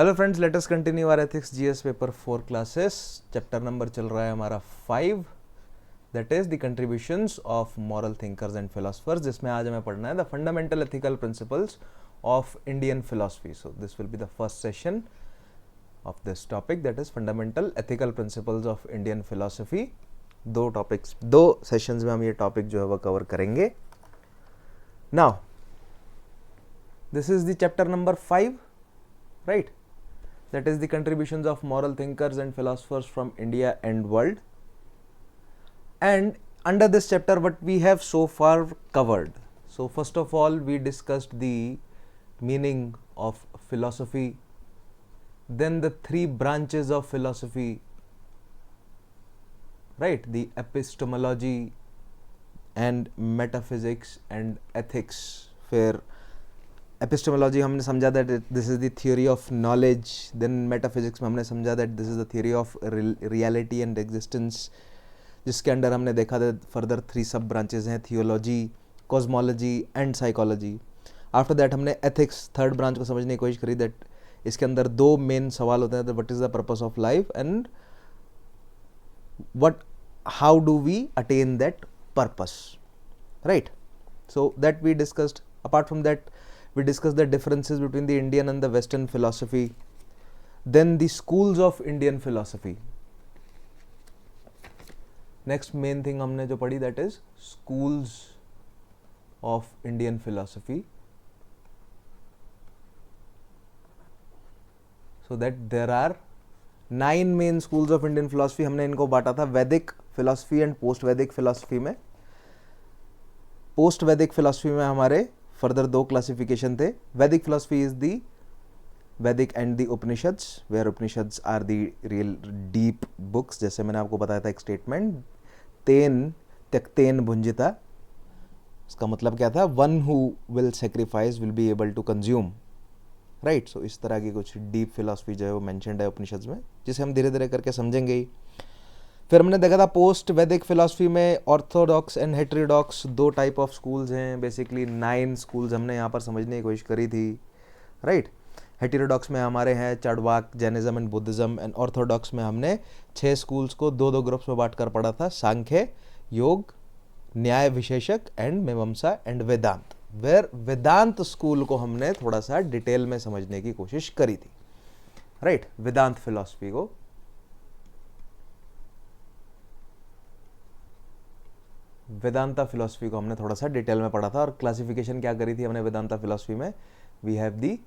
Hello friends, let us continue our ethics GS paper 4 classes. Chapter number चल रहा है हमारा 5, that is the contributions of moral thinkers and philosophers, जिसमें आज हमें पढ़ना है the fundamental ethical principles of Indian philosophy. So this will be the first session of this topic, that is fundamental ethical principles of Indian philosophy. दो sessions में हम ये topic जो है वो कवर करेंगे। Now this is the chapter number 5, right? That is the contributions of moral thinkers and philosophers from India and world. And under this chapter, what we have so far covered. So first of all, we discussed the meaning of philosophy, then the 3 branches of philosophy, right? The epistemology and metaphysics and ethics. फिर epistemology हमने समझा that this is the theory of knowledge, then metaphysics में हमने समझा that this is the theory of reality and existence, जिसके under हमने देखा था फर्दर 3 सब ब्रांचेज हैं, theology, cosmology and psychology. After that हमने एथिक्स, 3rd ब्रांच को समझने की कोशिश करी, दैट इसके अंदर 2 मेन सवाल होते हैं, what is the purpose of life and what how do we attain that purpose, right? So that we discussed. Apart from that we discussed the differences between the Indian and the Western philosophy, then the schools of Indian philosophy. Next main thing हमने जो पढ़ी, that is schools of Indian philosophy. So that there are 9 main schools of Indian philosophy. हमने इनको बांटा था वैदिक philosophy and post वैदिक philosophy में। पोस्ट वैदिक philosophy में हमारे फर्दर 2 क्लासिफिकेशन थे। वैदिक philosophy is the Vedic and the Upanishads, where Upanishads are the real deep books. जैसे मैंने आपको बताया था एक स्टेटमेंट, तेन त्यक्तेन भुंजिता, इसका मतलब क्या था? One who will sacrifice will be able to consume, right? So इस तरह की कुछ डीप फिलोसफी जो है वो मेंशन्ड है उपनिषद्स में, जिसे हम धीरे धीरे करके समझेंगे ही। फिर हमने देखा था पोस्ट वैदिक फिलोसफी में orthodox and heterodox 2 type of schools हैं। बेसिकली 9 स्कूल्स हमने यहाँ पर समझने की कोशिश करी थी, राइट? हेटेरोडॉक्स में हमारे हैं Charvaka, Jainism and Buddhism, and Orthodox में हमने 6 स्कूल्स को 2-2 ग्रुप्स में बांट कर पढ़ा था, सांख्य, योग, न्याय Vaisheshika and Mimamsa and Vedanta. Where Vedanta school को हमने थोड़ा सा डिटेल में समझने की कोशिश करी थी, राइट? वेदांत फिलोसफी को वेदांता फिलोसफी को हमने थोड़ा सा डिटेल में पढ़ा था। और क्लासिफिकेशन क्या करी थी हमने वेदांता फिलोसफी में? We have the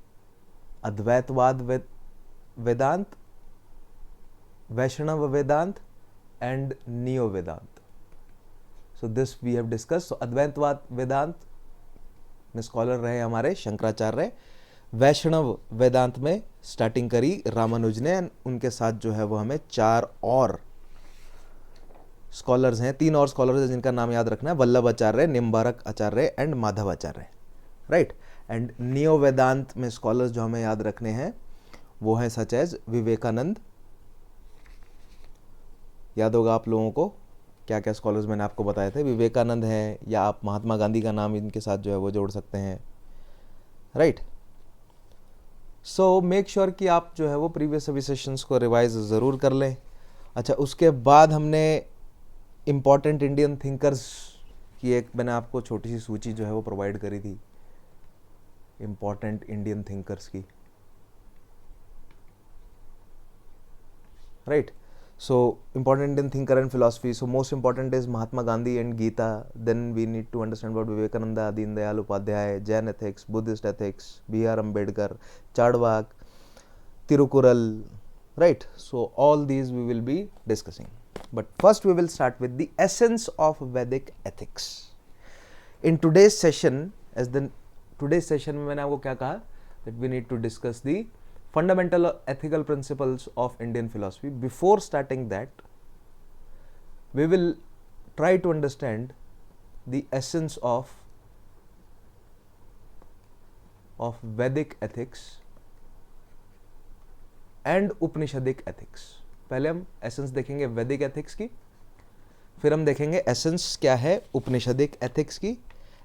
Advaitavada Vedanta, Vaishnava Vedanta and neo Vedanta. So this we have discuss. So Advaitavada Vedanta में स्कॉलर रहे हमारे शंकराचार्य। वैष्णव वेदांत में स्टार्टिंग करी रामानुज ने, उनके साथ जो है वो हमें 4 और स्कॉलर्स हैं, 3 और स्कॉलर्स हैं जिनका नाम याद रखना है, Vallabhacharya, Nimbarka Acharya and Madhvacharya, right? And neo Vedanta में स्कॉलर्स जो हमें याद रखने हैं वो हैं सच एज विवेकानंद। याद होगा आप लोगों को क्या क्या स्कॉलर्स मैंने आपको बताए थे, विवेकानंद हैं, या आप महात्मा गांधी का नाम इनके साथ जो है वो जोड़ सकते हैं, राइट? सो मेक श्योर कि आप जो है वो प्रीवियस सभी सेशंस को रिवाइज ज़रूर कर लें। अच्छा, उसके बाद हमने इम्पॉर्टेंट इंडियन थिंकर्स की एक मैंने आपको छोटी सी सूची जो है वो प्रोवाइड करी थी, इम्पॉर्टेंट इंडियन थिंकर्स की, right? So important Indian thinker and philosophy, so most important is Mahatma Gandhi and Gita, then we need to understand about Vivekananda, Deendayal Upadhyay, Jain ethics, Buddhist ethics, B.R. Ambedkar, Charvaka, Tirukkural, right? So all these we will be discussing, but first we will start with the essence of Vedic ethics. In today's session, today's session में मैंने आपको क्या कहा, that we need to discuss the fundamental ethical principles of Indian philosophy. Before starting that, we will try to understand the essence of Vedic ethics and Upanishadic ethics. पहले हम essence देखेंगे वैदिक ethics की, फिर हम देखेंगे एसेंस क्या है उपनिषदिक एथिक्स की,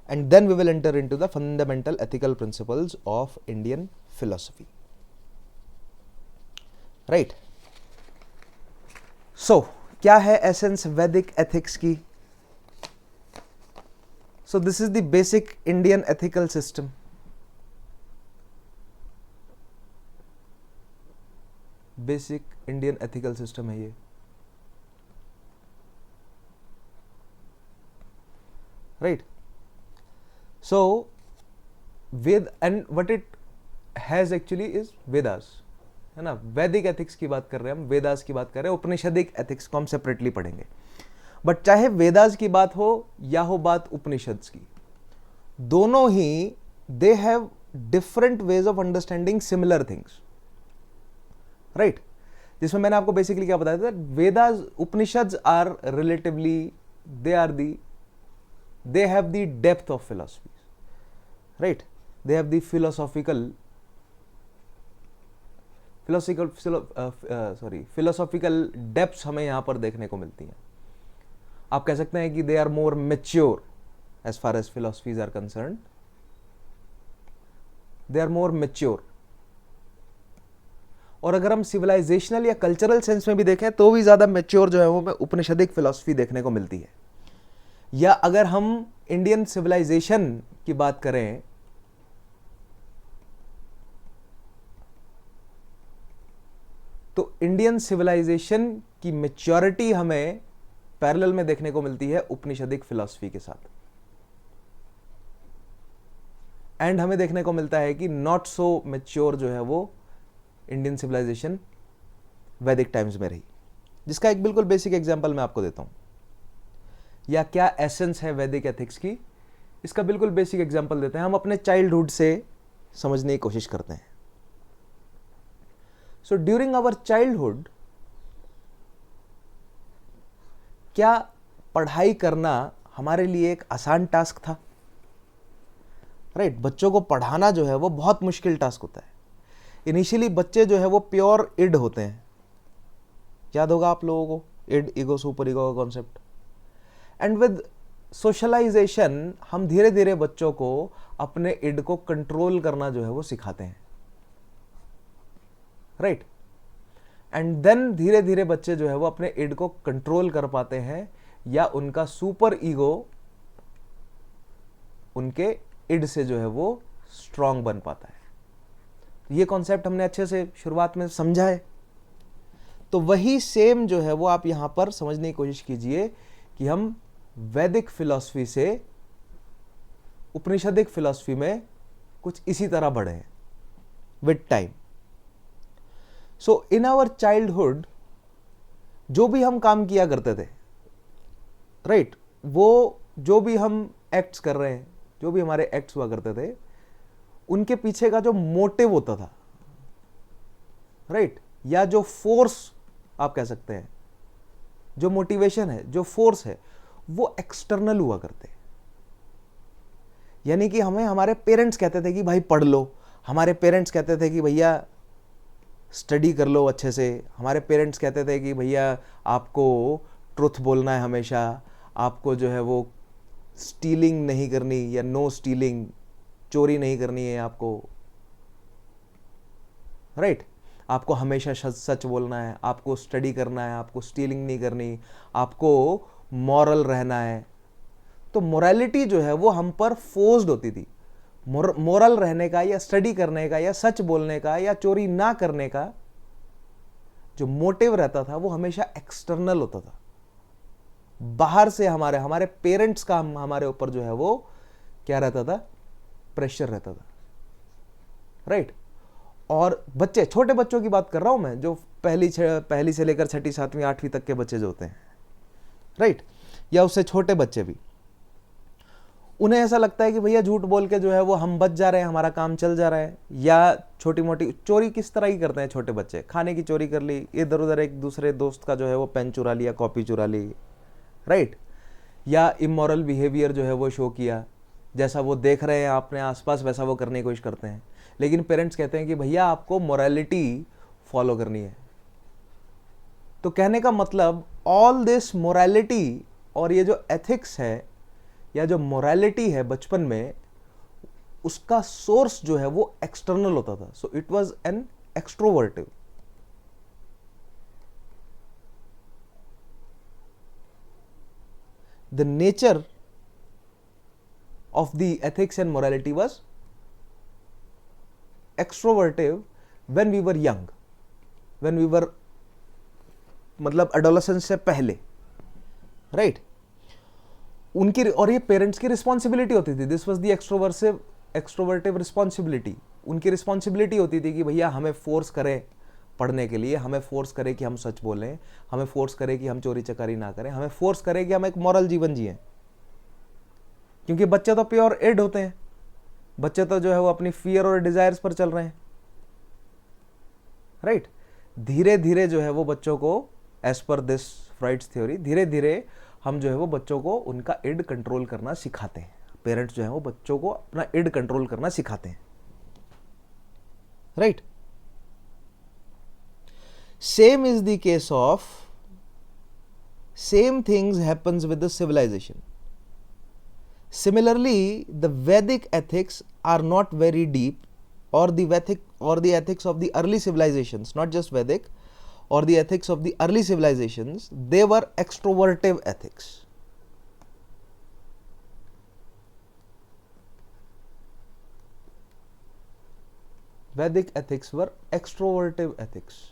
and then we will enter into the fundamental ethical principles of Indian philosophy. Right. So क्या है एसेंस वैदिक एथिक्स की? So this is the basic Indian ethical system. Basic Indian ethical system है ये। Right. So Veda and what it has actually is Vedas, है ना। वैदिक ethics की बात कर रहे हैं हम, वेदास की बात कर रहे हैं। उपनिषदिक एथिक्स को हम सेपरेटली पढ़ेंगे। बट चाहे वेदास की बात हो या हो बात उपनिषद्स की, दोनों ही they have different ways of understanding similar things, right. जिसमें मैंने आपको बेसिकली क्या बताया था, Vedas Upanishads are relatively they have the depth of philosophy, right? They have the philosophical depths हमें यहां पर देखने को मिलती हैं। आप कह सकते हैं कि they are more mature as far as philosophies are concerned. They are more mature. और अगर हम सिविलाइजेशनल या कल्चरल सेंस में भी देखें तो भी ज्यादा मेच्योर जो है वो उपनिषदिक फिलॉसफी देखने को मिलती है। या अगर हम इंडियन सिविलाइजेशन की बात करें तो इंडियन सिविलाइजेशन की मैच्योरिटी हमें पैरेलल में देखने को मिलती है उपनिषदिक फिलॉसफी के साथ। एंड हमें देखने को मिलता है कि नॉट सो मैच्योर जो है वो इंडियन सिविलाइजेशन वैदिक टाइम्स में रही, जिसका एक बिल्कुल बेसिक एग्जांपल मैं आपको देता हूं। या क्या एसेंस है वैदिक एथिक्स की, इसका बिल्कुल बेसिक एग्जांपल देते हैं। हम अपने चाइल्डहुड से समझने की कोशिश करते हैं। सो ड्यूरिंग आवर चाइल्डहुड क्या पढ़ाई करना हमारे लिए एक आसान टास्क था? राइट। बच्चों को पढ़ाना जो है वो बहुत मुश्किल टास्क होता है। इनिशियली बच्चे जो है वो प्योर इड होते हैं। याद होगा आप लोगों को इड, ईगो, सुपर ईगो का कॉन्सेप्ट। एंड विद सोशलाइजेशन हम धीरे धीरे बच्चों को अपने इड को कंट्रोल करना जो है वो सिखाते हैं, राइट। एंड देन धीरे धीरे बच्चे जो है वो अपने इड को कंट्रोल कर पाते हैं या उनका सुपर ईगो उनके इड से जो है वो स्ट्रांग बन पाता है। ये कॉन्सेप्ट हमने अच्छे से शुरुआत में समझा है। तो वही सेम जो है वो आप यहां पर समझने की कोशिश कीजिए कि हम वैदिक फिलॉसफी से उपनिषदिक फिलॉसफी में कुछ इसी तरह बढ़े हैं with time. So in our childhood जो भी हम काम किया करते थे, राइट, वो जो भी हम एक्ट्स कर रहे हैं, जो भी हमारे एक्ट्स हुआ करते थे, उनके पीछे का जो मोटिव होता था, राइट, या जो फोर्स आप कह सकते हैं, जो मोटिवेशन है, जो फोर्स है, वो एक्सटर्नल हुआ करते। यानी कि हमें हमारे पेरेंट्स कहते थे कि भाई पढ़ लो, हमारे पेरेंट्स कहते थे कि भैया स्टडी कर लो अच्छे से, हमारे पेरेंट्स कहते थे कि भैया आपको ट्रुथ बोलना है हमेशा, आपको जो है वो स्टीलिंग नहीं करनी या नो स्टीलिंग, चोरी नहीं करनी है आपको, राइट, आपको हमेशा सच बोलना है, आपको स्टडी करना है, आपको स्टीलिंग नहीं करनी, आपको मॉरल रहना है। तो मोरालिटी जो है वो हम पर फोर्स्ड होती थी। मोरल रहने का या स्टडी करने का या सच बोलने का या चोरी ना करने का जो मोटिव रहता था वो हमेशा एक्सटर्नल होता था, बाहर से हमारे पेरेंट्स का हमारे ऊपर जो है वो क्या रहता था, प्रेशर रहता था, राइट। और बच्चे, छोटे बच्चों की बात कर रहा हूं मैं, जो पहली से लेकर 6ठी 7वीं 8वीं तक के बच्चे जो होते हैं, राइट, या उससे छोटे बच्चे भी, उन्हें ऐसा लगता है कि भैया झूठ बोल के जो है वो हम बच जा रहे हैं, हमारा काम चल जा रहा है। या छोटी मोटी चोरी किस तरह की करते हैं छोटे बच्चे, खाने की चोरी कर ली, इधर उधर एक दूसरे दोस्त का जो है वो पेन चुरा लिया, कॉपी चुरा ली, राइट, या इमोरल बिहेवियर जो है वो शो किया, जैसा वो देख रहे हैं अपने आसपास वैसा वो करने की कोशिश करते हैं। लेकिन पेरेंट्स कहते हैं कि भैया आपको मोरालिटी फॉलो करनी है। तो कहने का मतलब ऑल दिस मोरालिटी और ये जो एथिक्स है या जो मोरालिटी है बचपन में, उसका सोर्स जो है वो एक्सटर्नल होता था। So it was an extrovertive, the nature of the ethics and morality was extrovertive when we were young, when we were मतलब adolescence से पहले, right? उनकी और ये पेरेंट्स की रिस्पॉन्सिबिलिटी होती थी. This was the extrovertive responsibility. उनकी रिस्पॉन्सिबिलिटी होती थी कि भैया हमें फोर्स करें पढ़ने के लिए, हमें फोर्स करें कि हम सच बोलें, हमें फोर्स करें कि हम चोरी चकारी ना करें, हमें फोर्स करें कि हम एक मॉरल जीवन जिएं. क्योंकि बच्चे तो प्योर एड होते हैं, बच्चे तो जो है वो अपनी फियर और डिजायर्स पर चल रहे हैं, राइट? धीरे धीरे जो है वो बच्चों को, as per this Freud's theory, धीरे धीरे हम जो है वो बच्चों को उनका इड कंट्रोल करना सिखाते हैं. पेरेंट्स जो है वो बच्चों को अपना इड कंट्रोल करना सिखाते हैं, right? Same is the case of, same things happens with the civilization. Similarly, the Vedic ethics are not very deep, or the ethics of the early civilizations, not just Vedic, or the ethics of the early civilizations, they were extrovertive ethics. Vedic ethics were extrovertive ethics.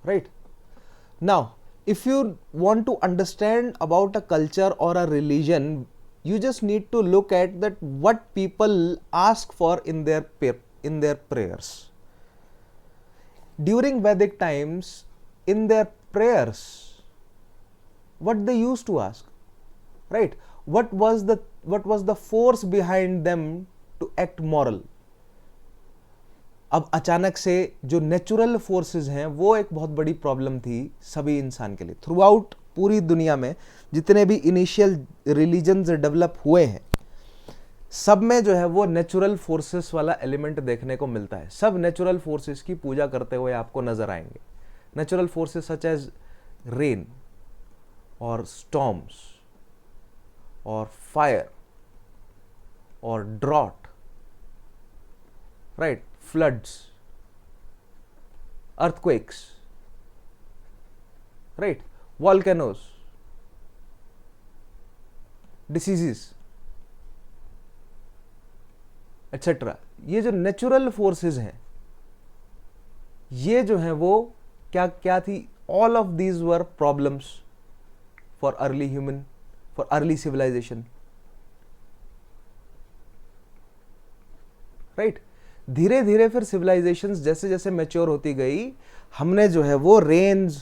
Right? Now, if you want to understand about a culture or a religion, you just need to look at that what people ask for in their prayers. During Vedic times, in their prayers, what they used to ask, right? What was the force behind them to act moral? अब अचानक से जो natural forces हैं वो एक बहुत बड़ी problem थी सभी इंसान के लिए. थ्रू आउट पूरी दुनिया में जितने भी इनिशियल रिलीजन्स डेवलप हुए हैं, सब में जो है वो नेचुरल फोर्सेस वाला एलिमेंट देखने को मिलता है. सब नेचुरल फोर्सेस की पूजा करते हुए आपको नजर आएंगे. Natural forces such as rain और स्टॉर्म्स और फायर और drought, right? floods, earthquakes, right? Volcanoes, diseases, etc. ये जो नेचुरल फोर्सेस हैं, ये जो हैं वो क्या थी? All of these were problems for early human, for early civilization, right? धीरे धीरे फिर सिविलाइजेशंस जैसे जैसे मैच्योर होती गई, हमने जो है वो rains,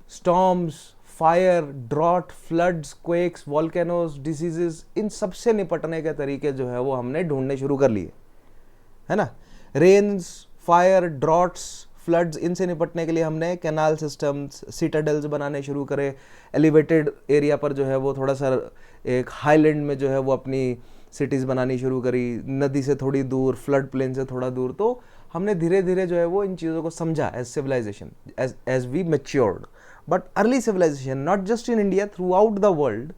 storms, fire, drought, floods, quakes, volcanoes, diseases, इन सबसे निपटने के तरीके जो है वो हमने ढूंढने शुरू कर लिए, है ना? रेन्स, फायर, ड्रॉट्स, फ्लड्स, इनसे निपटने के लिए हमने कैनाल सिस्टम्स, सिटाडेल्स बनाने शुरू करे. एलिवेटेड एरिया पर जो है वो थोड़ा सा एक हाईलैंड में जो है वो अपनी सिटीज़ बनानी शुरू करी, नदी से थोड़ी दूर, फ्लड प्लेन से थोड़ा दूर. तो हमने धीरे धीरे जो है वो इन चीज़ों को समझा as civilization, as we matured. But early civilization, not just in India, throughout the world,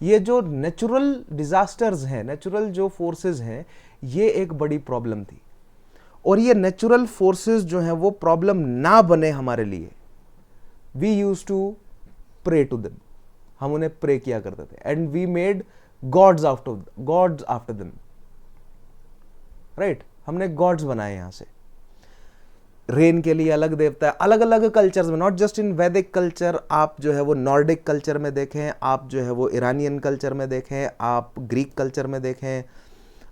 ये जो नेचुरल डिजास्टर्स हैं, नेचुरल जो फोर्सेस हैं, ये एक बड़ी प्रॉब्लम थी. और ये नेचुरल फोर्सेस जो हैं वो प्रॉब्लम ना बने हमारे लिए, we use to pray to them. हम उन्हें प्रे किया करते थे, and we made gods after them, right? हमने गॉड्स बनाए. यहां से रेन के लिए अलग देवता है. अलग अलग कल्चर्स में, नॉट जस्ट इन वैदिक कल्चर, आप जो है वो नॉर्डिक कल्चर में देखें, आप जो है वो ईरानियन कल्चर में देखें, आप ग्रीक कल्चर में देखें,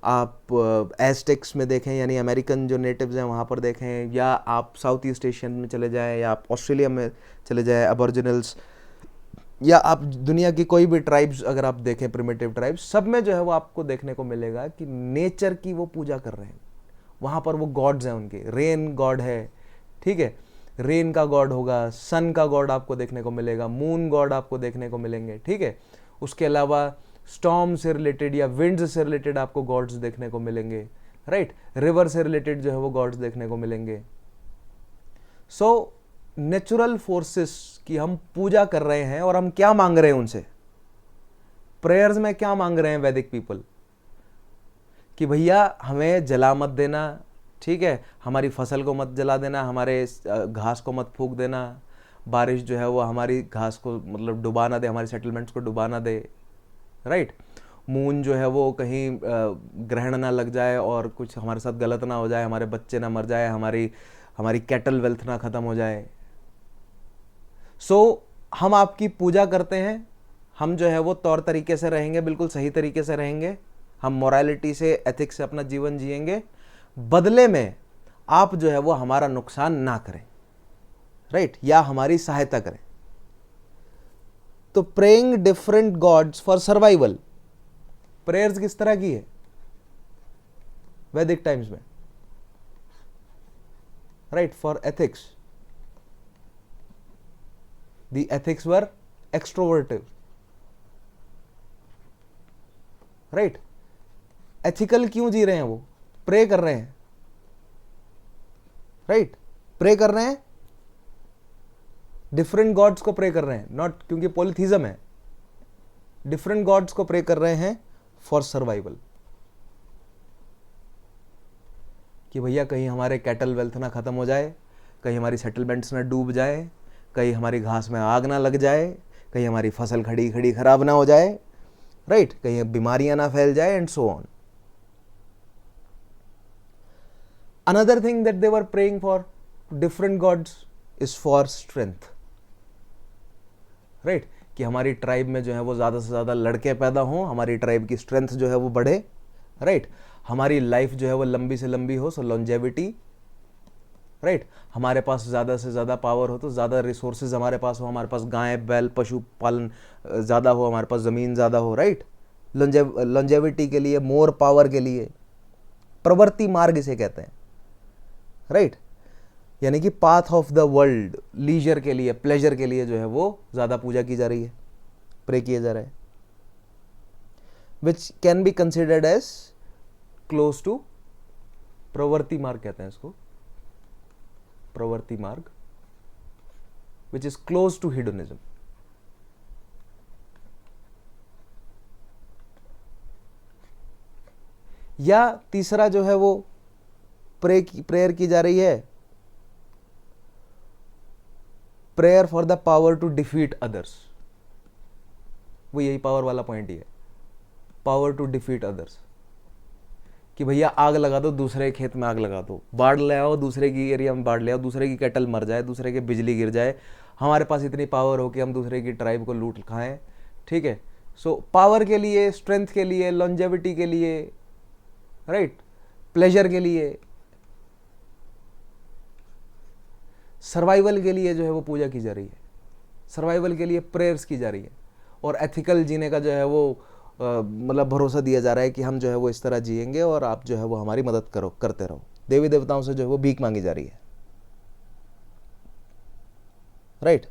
आप एस्टेक्स में देखें, यानी अमेरिकन जो नेटिव्स हैं वहाँ पर देखें, या आप साउथ ईस्ट एशियन में चले जाएं, या आप ऑस्ट्रेलिया में चले जाएं, अबॉरिजिनल्स, या आप दुनिया की कोई भी ट्राइब्स अगर आप देखें, प्रिमिटिव ट्राइब्स, सब में जो है वो आपको देखने को मिलेगा कि नेचर की वो पूजा कर रहे हैं. वहाँ पर वो गॉड्स हैं उनके. रेन गॉड है, ठीक है, रेन का गॉड होगा. सन का गॉड आपको देखने को मिलेगा. मून गॉड आपको देखने को मिलेंगे, ठीक है. उसके अलावा स्टॉर्म से रिलेटेड या विंड से रिलेटेड आपको गॉड्स देखने को मिलेंगे, राइट? रिवर से रिलेटेड जो है वो गॉड्स देखने को मिलेंगे. सो नेचुरल फोर्सेस की हम पूजा कर रहे हैं, और हम क्या मांग रहे हैं उनसे? प्रेयर्स में क्या मांग रहे हैं वैदिक पीपल? कि भैया हमें जला मत देना, ठीक है, हमारी फसल को मत जला देना, हमारे घास को मत फूंक देना, बारिश जो है वो हमारी घास को मतलब डुबा ना दे, हमारी सेटलमेंट्स को डुबा ना दे, राइट। मून जो है वो कहीं ग्रहण ना लग जाए और कुछ हमारे साथ गलत ना हो जाए, हमारे बच्चे ना मर जाए, हमारी हमारी कैटल वेल्थ ना खत्म हो जाए। सो हम आपकी पूजा करते हैं, हम जो है वो तौर तरीके से रहेंगे, बिल्कुल सही तरीके से रहेंगे, हम मोरालिटी से, एथिक्स से अपना जीवन जिएंगे, बदले में आप जो है वो हमारा नुकसान ना करें, राइट, या हमारी सहायता करें। तो praying different gods for survival, prayers किस तरह की है वैदिक टाइम्स में, right, for ethics. The ethics were extrovertive, right. Ethical क्यों जी रहे हैं वो, प्रे कर रहे हैं, राइट, प्रे कर रहे हैं, डिफरेंट गॉड्स को प्रे कर रहे हैं, नॉट क्योंकि पॉलिथिज्म है, डिफरेंट गॉड्स को प्रे कर रहे हैं फॉर सर्वाइवल, कि भैया कहीं हमारे कैटल वेल्थ ना खत्म हो जाए, कहीं हमारी सेटलमेंट्स ना डूब जाए, कहीं हमारी घास में आग ना लग जाए, कहीं हमारी फसल खड़ी खड़ी खराब ना हो जाए, राइट, कहीं बीमारियां ना फैल जाए, and so on. Another thing that they were praying for different God's is for strength, right, कि हमारी ट्राइब में जो है वो ज़्यादा से ज़्यादा लड़के पैदा हों, हमारी ट्राइब की स्ट्रेंथ जो है वो बढ़े, राइट, हमारी लाइफ जो है वो लंबी से लंबी हो, सो लॉन्जेविटी, राइट, हमारे पास ज़्यादा से ज़्यादा पावर हो, तो ज़्यादा रिसोर्सेज हमारे पास हो, हमारे पास गाय बैल पशु पालन ज़्यादा हो, हमारे पास ज़मीन ज़्यादा हो, राइट, लॉन्जेविटी के लिए, मोर पावर के लिए, प्रवृत्ति मार्ग इसे कहते हैं, राइट, यानी कि path of the world, leisure के लिए, प्लेजर के लिए जो है वो ज़्यादा पूजा की जा रही है, प्रे किया जा रहा है, which can be considered as close to प्रवृत्ति मार्ग कहते हैं इसको, प्रवृत्ति मार्ग, which is close to hedonism. या तीसरा जो है वो प्रेयर की जा रही है, prayer for the power to defeat others, वो यही पावर वाला पॉइंट ही है, पावर टू डिफीट अदर्स, कि भैया आग लगा दो, दूसरे खेत में आग लगा दो, बाढ़ ले आओ, दूसरे की एरिया में बाढ़ ले आओ, दूसरे की कैटल मर जाए, दूसरे के बिजली गिर जाए, हमारे पास इतनी पावर हो कि हम दूसरे की ट्राइब को लूट खाएं, ठीक है। सो पावर के लिए, स्ट्रेंथ के लिए, लॉन्जेविटी के लिए, राइट, प्लेजर के लिए, सर्वाइवल के लिए जो है वो पूजा की जा रही है, सर्वाइवल के लिए प्रेयर्स की जा रही है, और एथिकल जीने का जो है वो मतलब भरोसा दिया जा रहा है कि हम जो है वो इस तरह जिएंगे और आप जो है वो हमारी मदद करते रहो। देवी देवताओं से जो है वो भीख मांगी जा रही है, राइट।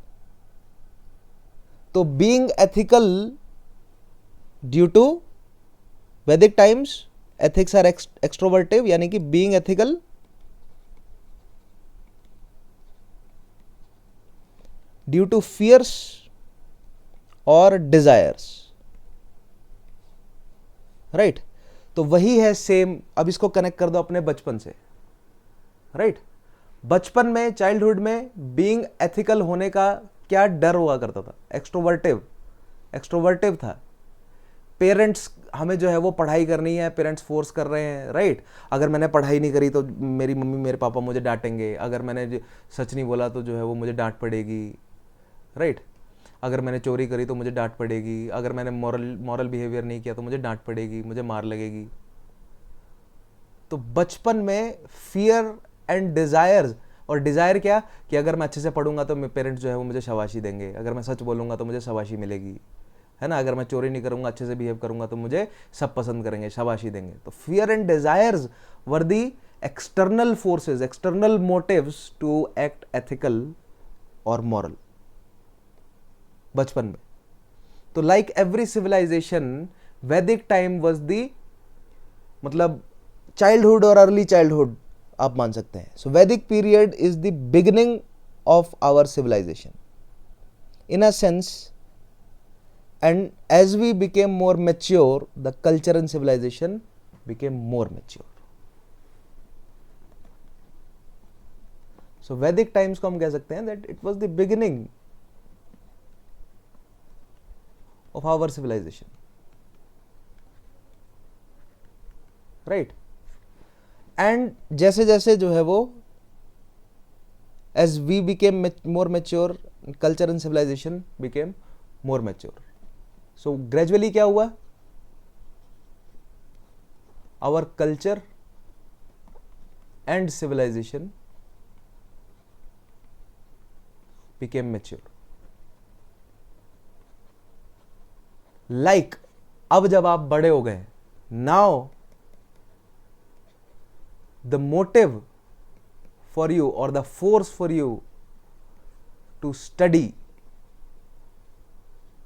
तो being ethical due to Vedic times, ethics are extrovertive, यानी कि being ethical due to fears और डिजायर्स, राइट। तो वही है सेम, अब इसको कनेक्ट कर दो अपने बचपन से, राइट। बचपन में, चाइल्डहुड में बीइंग एथिकल होने का क्या डर हुआ करता था, एक्सट्रोवर्टिव था। पेरेंट्स हमें जो है वो पढ़ाई करनी है, पेरेंट्स फोर्स कर रहे हैं, राइट। अगर मैंने पढ़ाई नहीं करी तो मेरी मम्मी मेरे पापा मुझे डांटेंगे, अगर मैंने सच नहीं बोला तो जो है वो मुझे डांट पड़ेगी, राइट। अगर मैंने चोरी करी तो मुझे डांट पड़ेगी, अगर मैंने मॉरल बिहेवियर नहीं किया तो मुझे डांट पड़ेगी, मुझे मार लगेगी। तो बचपन में फियर एंड डिजायर्स, और डिजायर क्या कि अगर मैं अच्छे से पढ़ूंगा तो मेरे पेरेंट्स जो है वो मुझे शाबाशी देंगे, अगर मैं सच बोलूंगा तो मुझे शाबाशी मिलेगी, है ना, अगर मैं चोरी नहीं करूंगा, अच्छे से बिहेव करूंगा तो मुझे सब पसंद करेंगे, शाबाशी देंगे। तो fear and desires were the external forces, external motives to act ethical और मॉरल बचपन में। तो like every civilization, Vedic time was the मतलब चाइल्डहुड और अर्ली चाइल्डहुड आप मान सकते हैं। So Vedic period is the beginning of our civilization in a sense, and as we became more mature the culture and civilization became more mature. So Vedic times को हम कह सकते हैं that it was the beginning of our civilization, right. And जैसे जैसे जो है वो as we became more mature, culture and civilization became more mature. So gradually क्या हुआ, our culture and civilization became mature. Like अब जब आप बड़े हो गए, now the motive for you or the force for you to study,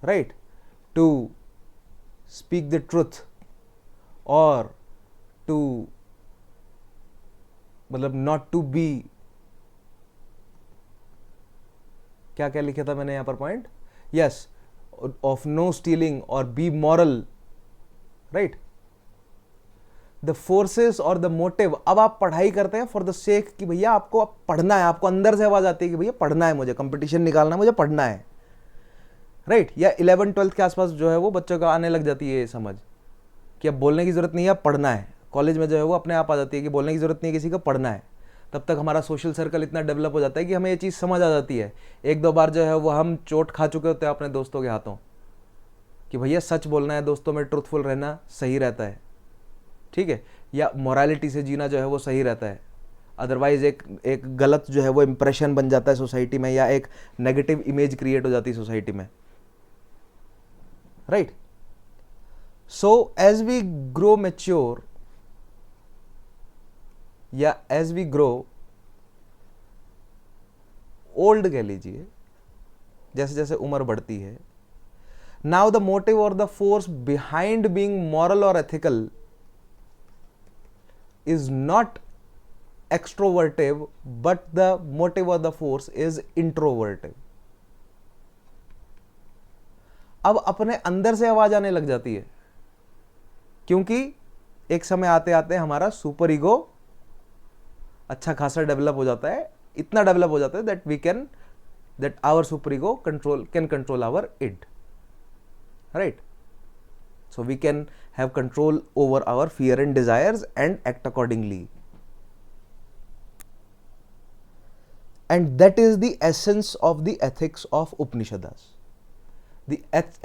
right, to speak the truth or to मतलब not to be, क्या क्या लिखा था मैंने यहां पर point, yes, of no stealing or be moral, right, the forces और the motive. अब आप पढ़ाई करते हैं फॉर द सेक कि भैया आपको पढ़ना है, आपको अंदर से आवाज आती है कि भैया पढ़ना है, मुझे कंपटीशन निकालना है, मुझे पढ़ना है, राइट। या 11-12 के आसपास जो है वो बच्चों को आने लग जाती है ये समझ कि अब बोलने की जरूरत नहीं है, अब पढ़ना है। कॉलेज में जो है वो अपने आप आ जाती है कि बोलने की जरूरत नहीं है किसी को, पढ़ना है। तब तक हमारा सोशल सर्कल इतना डेवलप हो जाता है कि हमें ये चीज़ समझ आ जाती है। एक दो बार जो है वो हम चोट खा चुके होते हैं अपने दोस्तों के हाथों कि भैया सच बोलना है, दोस्तों में ट्रूथफुल रहना सही रहता है, ठीक है, या मोरालिटी से जीना जो है वो सही रहता है। अदरवाइज एक गलत जो है वो इंप्रेशन बन जाता है सोसाइटी में, या एक नेगेटिव इमेज क्रिएट हो जाती है सोसाइटी में, right. So as we grow mature या एज वी ग्रो ओल्ड कह लीजिए, जैसे जैसे उम्र बढ़ती है, नाउ द मोटिव और the force behind being moral और ethical is not extrovertive, but the motive or the force is introvertive. अब अपने अंदर से आवाज आने लग जाती है, क्योंकि एक समय आते आते हमारा सुपर ईगो अच्छा खासा डेवलप हो जाता है, इतना डेवलप हो जाता है that our super ego can control our id, right? So we can have control over our fear and desires and act accordingly. And that is the essence of the ethics of Upanishads. The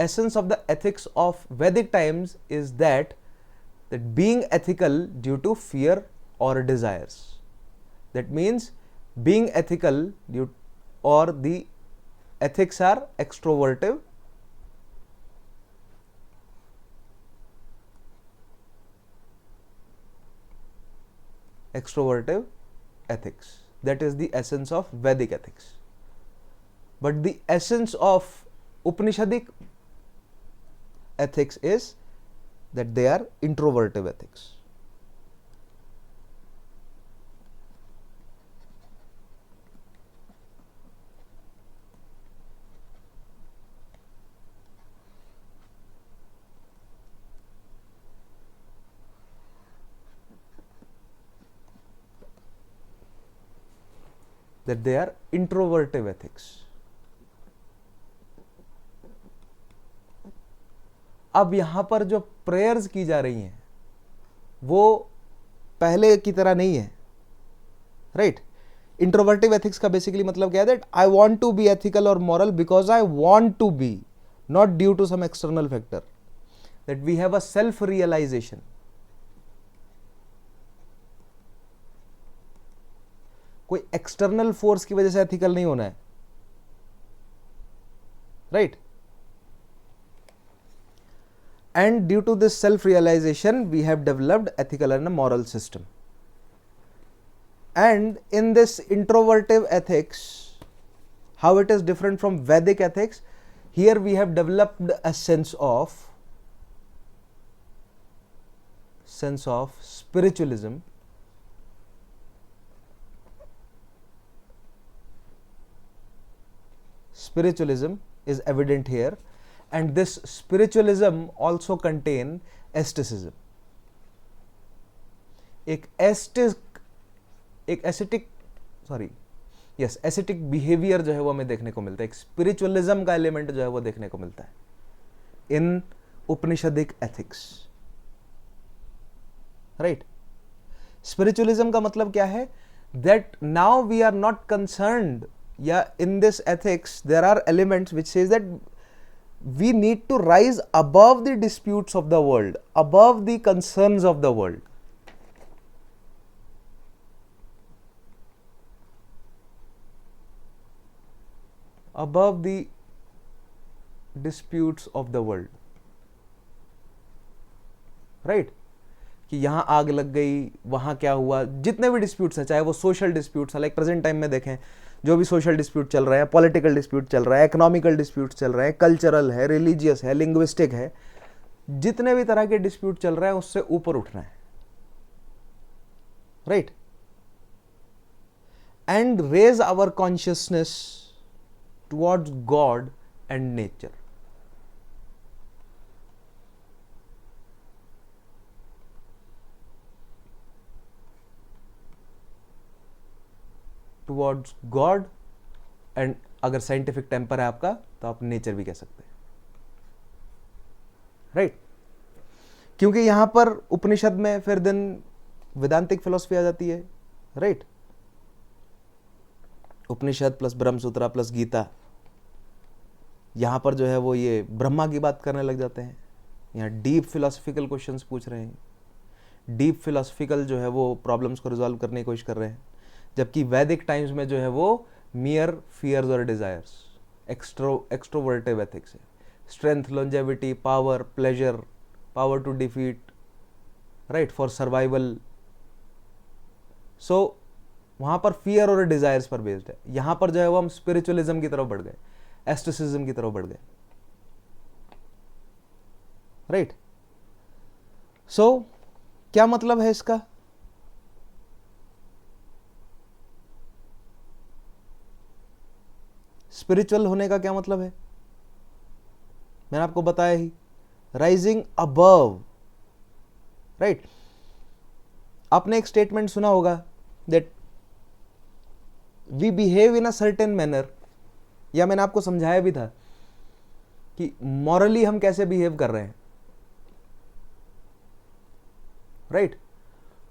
essence of the ethics of Vedic times is that being ethical due to fear or desires. That means being ethical or the ethics are extrovertive, ethics. That is the essence of Vedic ethics. But the essence of Upanishadic ethics is that they are introvertive ethics. That they are introvertive ethics. अब यहां पर जो prayers की जा रही हैं वो पहले की तरह नहीं है, राइट। इंट्रोवर्टिव एथिक्स का बेसिकली मतलब क्या है, that I want to be ethical और moral because I want to be, not due to some external factor, that we have a self realization. कोई एक्सटर्नल फोर्स की वजह से एथिकल नहीं होना है, right. And due to this self-realization, we have developed ethical and moral system. And in this introvertive ethics, how it is different from Vedic ethics, here we have developed a sense of spiritualism, spiritualism is evident here. And this spiritualism also contain asceticism. एक ascetic yes, acidic behaviour जो है वो हमें देखने को मिलता है, एक स्पिरिचुअलिज्म का एलिमेंट जो है वो देखने को मिलता है in Upanishadic ethics, right. Spiritualism का मतलब क्या है, that now we are not concerned, या in this ethics there are elements which says that we need to rise above the disputes of the world, above the concerns of the world. Above the disputes of the world, right? कि यहां आग लग गई, वहां क्या हुआ, जितने भी डिस्प्यूट्स हैं, चाहे वो सोशल डिस्प्यूट्स हैं, लाइक प्रेजेंट टाइम में देखें जो भी सोशल डिस्प्यूट चल रहा है, पॉलिटिकल डिस्प्यूट चल रहा है, इकोनॉमिकल डिस्प्यूट चल रहा है, कल्चरल है, रिलीजियस है, लिंग्विस्टिक है, जितने भी तरह के डिस्प्यूट चल रहे हैं उससे ऊपर उठना है, right, and raise our consciousness towards God and nature. Towards God and अगर साइंटिफिक टेम्पर है आपका तो आप नेचर भी कह सकते हैं, राइट। क्योंकि यहां पर उपनिषद में फिर दिन वेदांतिक फिलॉसफी आ जाती है, राइट। उपनिषद प्लस ब्रह्मसूत्र प्लस गीता, यहां पर जो है वो ये ब्रह्मा की बात करने लग जाते हैं, यहाँ डीप फिलोसफिकल क्वेश्चंस पूछ रहे हैं, डीप फिलोसफिकल जो है वो प्रॉब्लम्स को रिजॉल्व करने की कोशिश कर रहे हैं, जबकि वैदिक टाइम्स में जो है वो मियर फियर्स और डिजायर्स, एक्सट्रोवर्टिव एथिक्स है, strength, longevity, power, pleasure, power to defeat, right, for survival. So वहां पर फियर और डिजायर्स पर बेस्ड है, यहां पर जो है वो हम स्पिरिचुअलिज्म की तरफ बढ़ गए, एस्टेटिसिज्म की तरफ बढ़ गए, राइट। सो क्या मतलब है इसका, स्पिरिचुअल होने का क्या मतलब है, मैंने आपको बताया ही, राइजिंग अबव, राइट। आपने एक स्टेटमेंट सुना होगा that we behave in a certain manner, या मैंने आपको समझाया भी था कि मॉरली हम कैसे बिहेव कर रहे हैं, राइट।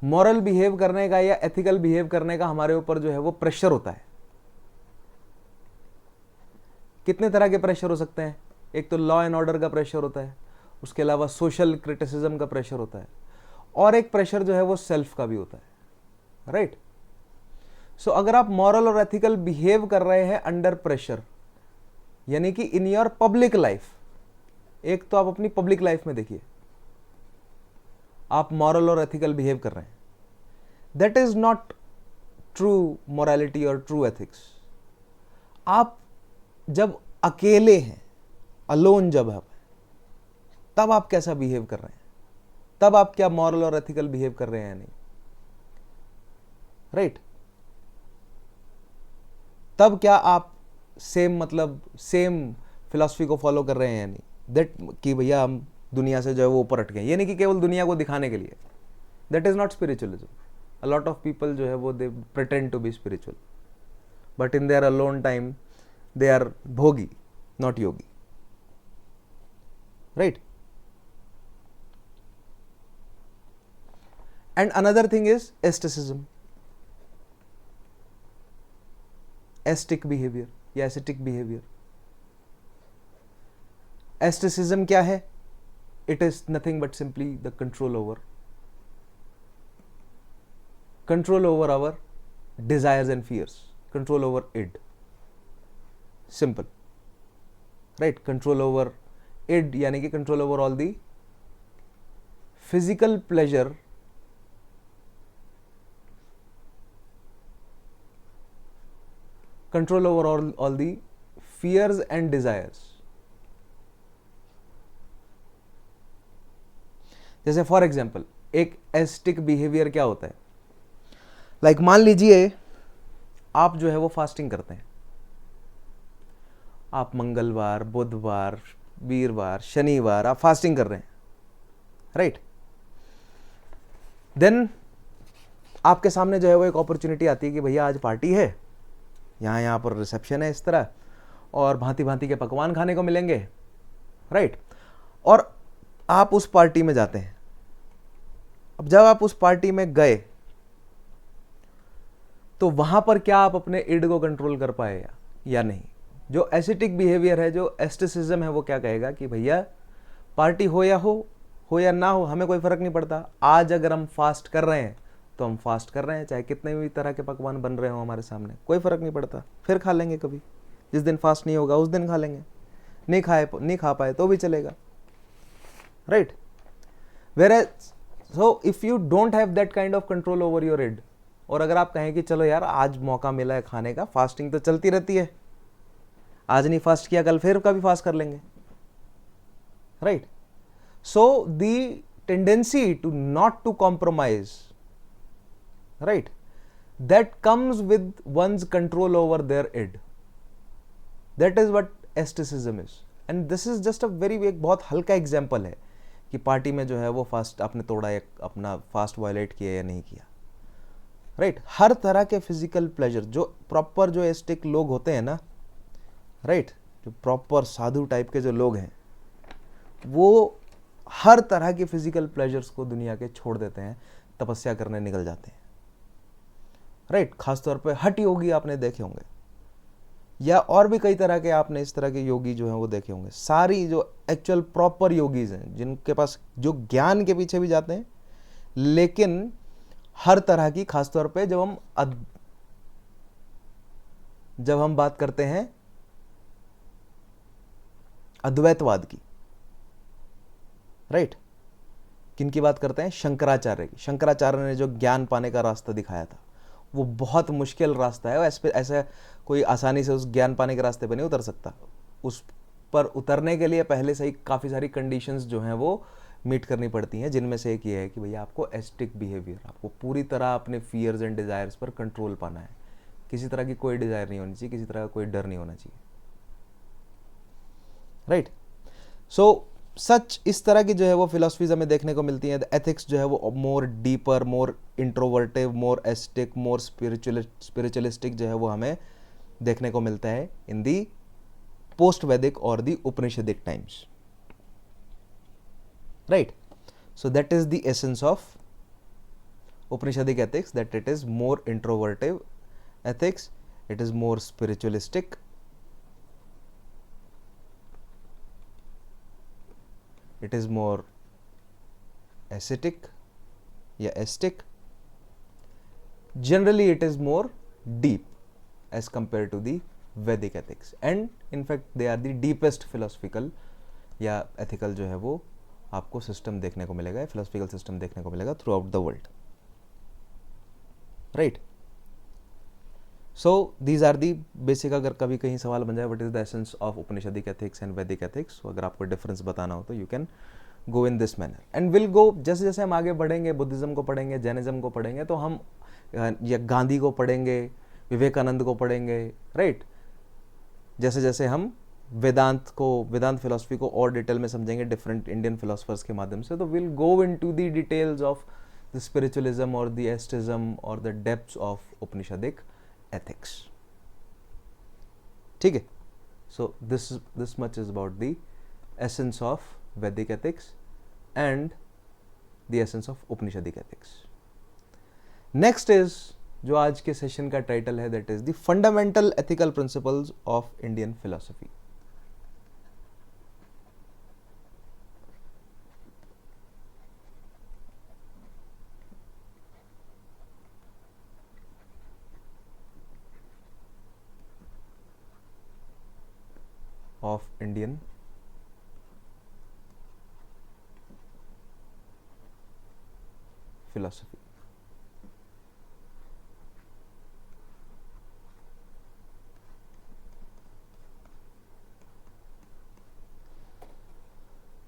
मॉरल बिहेव करने का या एथिकल बिहेव करने का हमारे ऊपर जो है वो प्रेशर होता है। कितने तरह के प्रेशर हो सकते हैं, एक तो लॉ एंड ऑर्डर का प्रेशर होता है, उसके अलावा सोशल क्रिटिसिज्म का प्रेशर होता है, और एक प्रेशर जो है वो सेल्फ का भी होता है, राइट। सो अगर आप मॉरल और एथिकल बिहेव कर रहे हैं अंडर प्रेशर, यानी कि इन योर पब्लिक लाइफ, एक तो आप अपनी पब्लिक लाइफ में देखिए आप मॉरल और एथिकल बिहेव कर रहे हैं, that is not true morality और ट्रू एथिक्स। आप जब अकेले हैं, अलोन जब आप, तब आप कैसा बिहेव कर रहे हैं, तब आप क्या मॉरल और एथिकल बिहेव कर रहे हैं या नहीं, राइट। तब क्या आप मतलब सेम फिलॉसफी को फॉलो कर रहे हैं या नहीं, दैट कि भैया हम दुनिया से जो है वो ऊपर हट गए, ये नहीं कि केवल दुनिया को दिखाने के लिए, that is not spiritualism. A lot of people जो है वो they pretend to be spiritual, but in their alone time they are bhogi, not yogi, right? And another thing is asceticism, ascetic behavior या ascetic behavior. Asceticism क्या है, it is nothing but simply the control over our desires and fears, control over id, simple, right. Control over id यानी कि control over all the physical pleasure, control over all the fears and desires. जैसे for example एक asterisk behaviour क्या होता है, like मान लीजिए आप जो है वो फास्टिंग करते हैं, आप मंगलवार, बुधवार, वीरवार, शनिवार आप फास्टिंग कर रहे हैं, राइट। देन आपके सामने जो है वो एक अपॉर्चुनिटी आती है कि भैया आज पार्टी है, यहाँ पर रिसेप्शन है इस तरह, और भांति भांति के पकवान खाने को मिलेंगे, राइट। और आप उस पार्टी में जाते हैं। अब जब आप उस पार्टी में गए तो वहां पर क्या आप अपने इड को कंट्रोल कर पाए या नहीं? जो एसिटिक बिहेवियर है, जो एस्टिसिज्म है, वो क्या कहेगा कि भैया पार्टी हो या ना हो, हमें कोई फर्क नहीं पड़ता। आज अगर हम फास्ट कर रहे हैं तो हम फास्ट कर रहे हैं, चाहे कितने भी तरह के पकवान बन रहे हो हमारे सामने, कोई फर्क नहीं पड़ता। फिर खा लेंगे कभी, जिस दिन फास्ट नहीं होगा उस दिन खा लेंगे, नहीं खा पाए तो भी चलेगा, right. Whereas, so if you don't have that kind of control over your id, और अगर आप कहें कि चलो यार आज मौका मिला है खाने का, फास्टिंग तो चलती रहती है, आज नहीं फास्ट किया कल फिर कभी फास्ट कर लेंगे, right. So the tendency to not to compromise, right, that comes with one's control over their id. That is what asceticism is. And this is just a very एक बहुत हल्का एग्जाम्पल है कि पार्टी में जो है वो फास्ट आपने तोड़ा या अपना फास्ट वायलेट किया या नहीं किया, राइट। हर तरह के फिजिकल प्लेजर, जो प्रॉपर जो एस्टिक लोग होते हैं ना, राइट, जो प्रॉपर साधु टाइप के जो लोग हैं, वो हर तरह के फिजिकल प्लेजर्स को दुनिया के छोड़ देते हैं, तपस्या करने निकल जाते हैं, राइट। खासतौर पे हठ योगी आपने देखे होंगे, या और भी कई तरह के आपने इस तरह के योगी जो हैं वो देखे होंगे। सारी जो एक्चुअल प्रॉपर योगीज हैं, जिनके पास जो ज्ञान के पीछे भी जाते हैं, लेकिन हर तरह की, खासतौर पे जब हम बात करते हैं अद्वैतवाद की, राइट, किनकी बात करते हैं? शंकराचार्य की। शंकराचार्य ने जो ज्ञान पाने का रास्ता दिखाया था, वो बहुत मुश्किल रास्ता है, ऐसा कोई आसानी से उस ज्ञान पाने के रास्ते पर नहीं उतर सकता। उस पर उतरने के लिए पहले से ही काफ़ी सारी कंडीशंस जो हैं वो मीट करनी पड़ती हैं, जिनमें से एक ये है कि भैया आपको एस्टिक बिहेवियर, आपको पूरी तरह अपने फियर्स एंड डिज़ायर्स पर कंट्रोल पाना है। किसी तरह की कोई डिज़ायर नहीं होनी चाहिए, किसी तरह का कोई डर नहीं होना चाहिए, राइट। सो सच इस तरह की जो है वो फिलॉसफीज हमें देखने को मिलती हैं। एथिक्स जो है वो मोर डीपर, मोर इंट्रोवर्टिव, मोर एस्टिक, मोर स्पिरिचुअलिस्टिक जो है वो हमें देखने को मिलता है इन दी पोस्ट वैदिक और the Upanishadic times, right. So that is the essence of Upanishadic ethics, that it is more introvertive ethics, it is more spiritualistic, it is more ascetic या astic. Generally it is more deep as compared to the Vedic ethics, and in fact they are the deepest philosophical या ethical जो है वो आपको system देखने को मिलेगा, philosophical system देखने को मिलेगा throughout the world, right? So these are the basic, अगर कभी कहीं सवाल बन जाए what is the essence of Upanishadic ethics and Vedic ethics, तो अगर आपको डिफरेंस बताना हो तो you can go in this manner and will go, जैसे जैसे हम आगे बढ़ेंगे, बुद्धिज्म को पढ़ेंगे, जैनिज्म को पढ़ेंगे, तो हम या गांधी को पढ़ेंगे, विवेकानंद को पढ़ेंगे, राइट। जैसे जैसे हम वेदांत फिलोसफी को और डिटेल में समझेंगे डिफरेंट इंडियन फिलोसफर्स के माध्यम से, तो will go into the details of the spiritualism और द एस्टिज्म और the depths of Upanishadic ethics, ठीक है। So this much is about the essence of Vedic ethics and the essence of Upanishadic ethics. Next is जो आज के session का title है, that is the fundamental ethical principles of Indian philosophy. of Indian philosophy.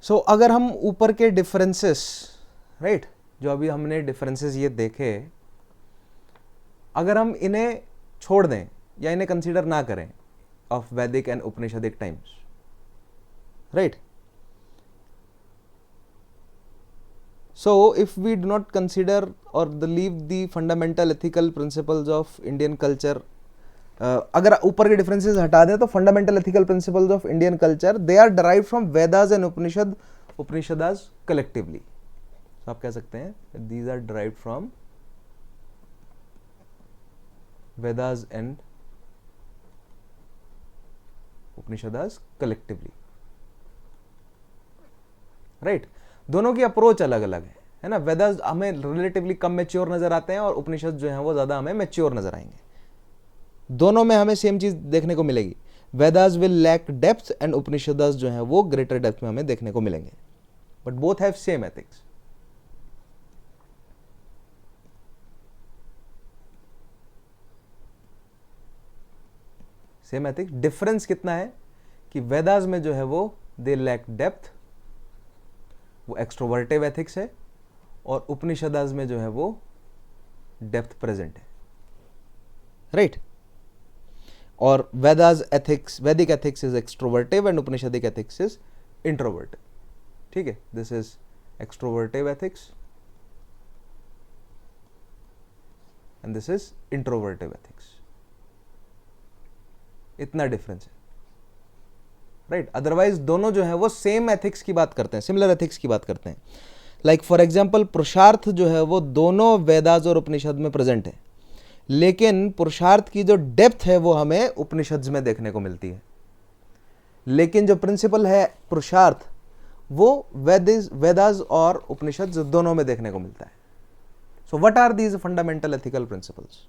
So अगर हम ऊपर के differences, right, जो अभी हमने डिफरेंसेस ये देखे, अगर हम इन्हें छोड़ दें या इन्हें कंसीडर ना करें of Vedic and Upanishadic times, right? So if we do not consider or leave the fundamental ethical principles of Indian culture अगर ऊपर के डिफरेंसेस हटा दें तो fundamental ethical principles of Indian culture they are derive from Vedas and Upanishads collectively. तो आप कह सकते हैं these are derive from Vedas and Upanishads collectively, right. दोनों की अप्रोच अलग अलग है ना। वेदास हमें रिलेटिवली कम मैच्योर नजर आते हैं और उपनिषद जो है वो ज्यादा हमें मैच्योर नजर आएंगे। दोनों में हमें सेम चीज देखने को मिलेगी, Vedas will lack depth and Upanishads जो है वो ग्रेटर डेप्थ में हमें देखने को मिलेंगे, but both have same ethics. Same ethics, difference कितना है कि वेदास में जो है वो दे लैक डेप्थ, वो एक्सट्रोवर्टिव एथिक्स है, और उपनिषदास में जो है वो डेप्थ प्रेजेंट है, राइट। और Vedas ethics, Vedic ethics is extrovertive and Upanishadic ethics is introvertive, ठीक है। This is extrovertive ethics and this is introvertive ethics. इतना डिफरेंस है, राइट। अदरवाइज दोनों जो है वो सेम एथिक्स की बात करते हैं, सिमिलर एथिक्स की बात करते हैं। लाइक फॉर एग्जाम्पल पुरुषार्थ जो है वो दोनों वेदास और उपनिषद में प्रेजेंट है, लेकिन पुरुषार्थ की जो डेप्थ है वो हमें उपनिषद में देखने को मिलती है। लेकिन जो प्रिंसिपल है पुरुषार्थ वो वेदास और उपनिषद दोनों में देखने को मिलता है। So what are these fundamental ethical principles?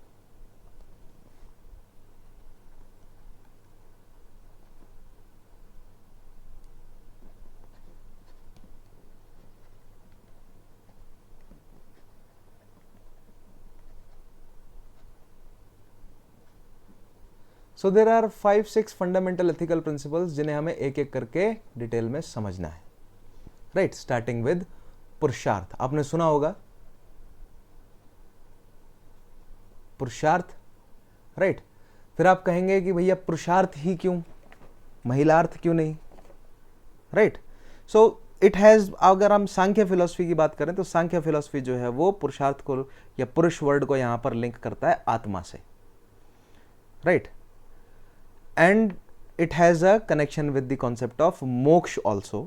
So there are 5-6 fundamental ethical principles जिन्हें हमें एक एक करके डिटेल में समझना है, राइट। स्टार्टिंग विद पुरुषार्थ। आपने सुना होगा पुरुषार्थ, राइट। फिर आप कहेंगे कि भैया पुरुषार्थ ही क्यों, महिलार्थ क्यों नहीं, राइट। सो इट हैज, अगर हम सांख्य फिलॉसफी की बात करें तो सांख्य फिलॉसफी जो है वो पुरुषार्थ को या पुरुष वर्ड को यहां पर लिंक करता है आत्मा से, right. and it has a connection with the concept of मोक्ष also,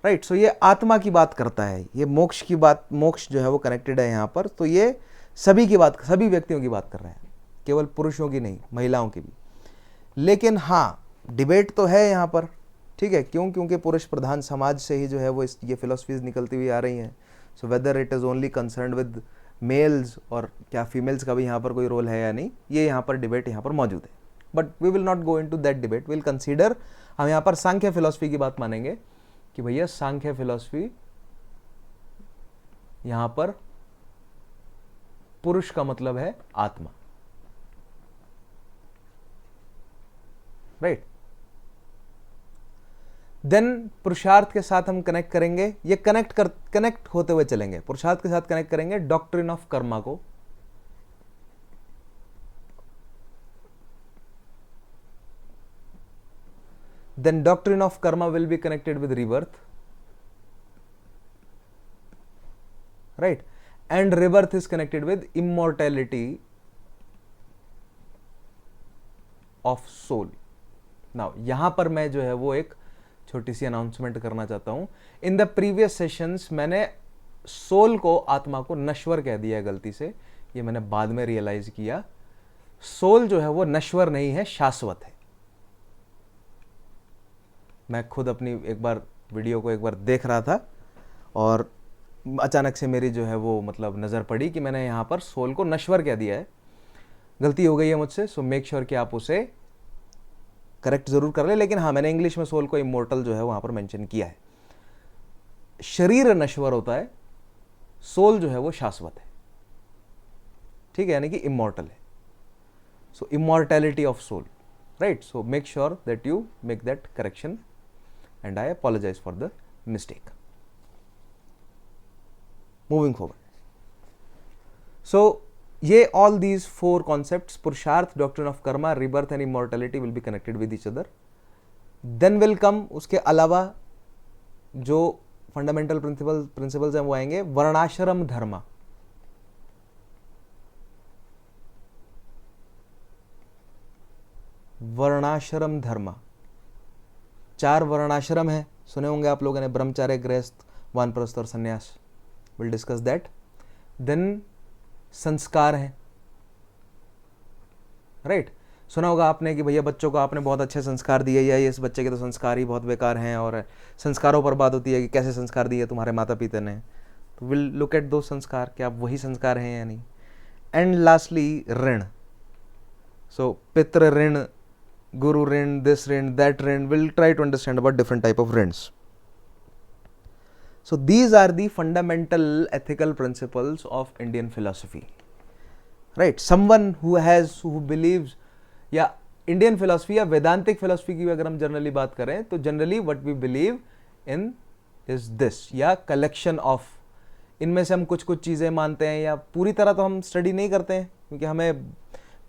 right। so ये आत्मा की बात करता है, ये मोक्ष की बात, मोक्ष जो है वो कनेक्टेड है यहाँ पर। तो ये सभी की बात, सभी व्यक्तियों की बात कर रहे हैं, केवल पुरुषों की नहीं, महिलाओं की भी। लेकिन हाँ, डिबेट तो है यहाँ पर, ठीक है। क्यों? क्योंकि पुरुष प्रधान समाज से ही जो है वो ये फिलोसफीज निकलती हुई आ रही हैं। So whether it is only concern with males और क्या फीमेल्स का भी यहाँ पर कोई रोल है या नहीं, ये यहाँ पर डिबेट यहाँ पर मौजूद है। But we will not go into that debate, will consider, हम यहाँ पर सांख्य फिलॉसफी की बात मानेंगे कि भैया सांख्य फिलॉसफी यहां पर पुरुष का मतलब है आत्मा, राइट। देन पुरुषार्थ के साथ हम कनेक्ट करेंगे, ये कनेक्ट होते हुए चलेंगे, पुरुषार्थ के साथ कनेक्ट करेंगे डॉक्ट्रिन ऑफ कर्मा को। Then doctrine of karma will be connected with rebirth, right? And rebirth is connected with immortality of soul. Now यहां पर मैं जो है वो एक छोटी सी अनाउंसमेंट करना चाहता हूं। इन द प्रीवियस सेशंस मैंने सोल को, आत्मा को नश्वर कह दिया गलती से, ये मैंने बाद में रियलाइज किया। सोल जो है वो नश्वर नहीं है, शाश्वत है। मैं खुद अपनी एक बार वीडियो को एक बार देख रहा था और अचानक से मेरी जो है वो मतलब नज़र पड़ी कि मैंने यहाँ पर सोल को नश्वर कह दिया है, गलती हो गई है मुझसे। सो मेक श्योर कि आप उसे करेक्ट ज़रूर कर ले। लेकिन हाँ, मैंने इंग्लिश में सोल को इमोर्टल जो है वहाँ पर मेंशन किया है। शरीर नश्वर होता है, सोल जो है वो शाश्वत है, ठीक है, यानी कि इमोर्टल है। So immortality of soul, right. So make sure that you make that correction and I apologize for the mistake. Moving forward. So, ये all these four concepts, पुरुषार्थ, doctrine of karma, rebirth and immortality will be connected with each other. Then will come उसके अलावा जो fundamental principles हैं वो आएंगे वर्णाश्रम धर्म। वर्णाश्रम धर्म। 4 वर्णाश्रम है, सुने होंगे आप लोगों ने, ब्रह्मचार्य, गृहस्थ, वानप्रस्थ और संन्यास। Will discuss that. देन संस्कार है, राइट। सुना होगा आपने कि भैया बच्चों को आपने बहुत अच्छे संस्कार दिए, या इस बच्चे के तो संस्कार ही बहुत बेकार हैं, और संस्कारों पर बात होती है कि कैसे संस्कार दिए तुम्हारे माता पिता ने। तो विल लुक एट दो संस्कार, क्या वही संस्कार हैं या नहीं। एंड लास्टली ऋण। सो पितृ ऋण, guru rin, this rin, that rin. We'll try to understand about different type of rins. So these are the fundamental ethical principles of Indian philosophy, right? Someone who believes, या Indian philosophy या वेदांतिक philosophy की अगर हम generally बात करें तो generally what we believe in is this, या collection of, इनमें से हम कुछ कुछ चीज़ें मानते हैं, या पूरी तरह तो हम स्टडी नहीं करते हैं क्योंकि हमें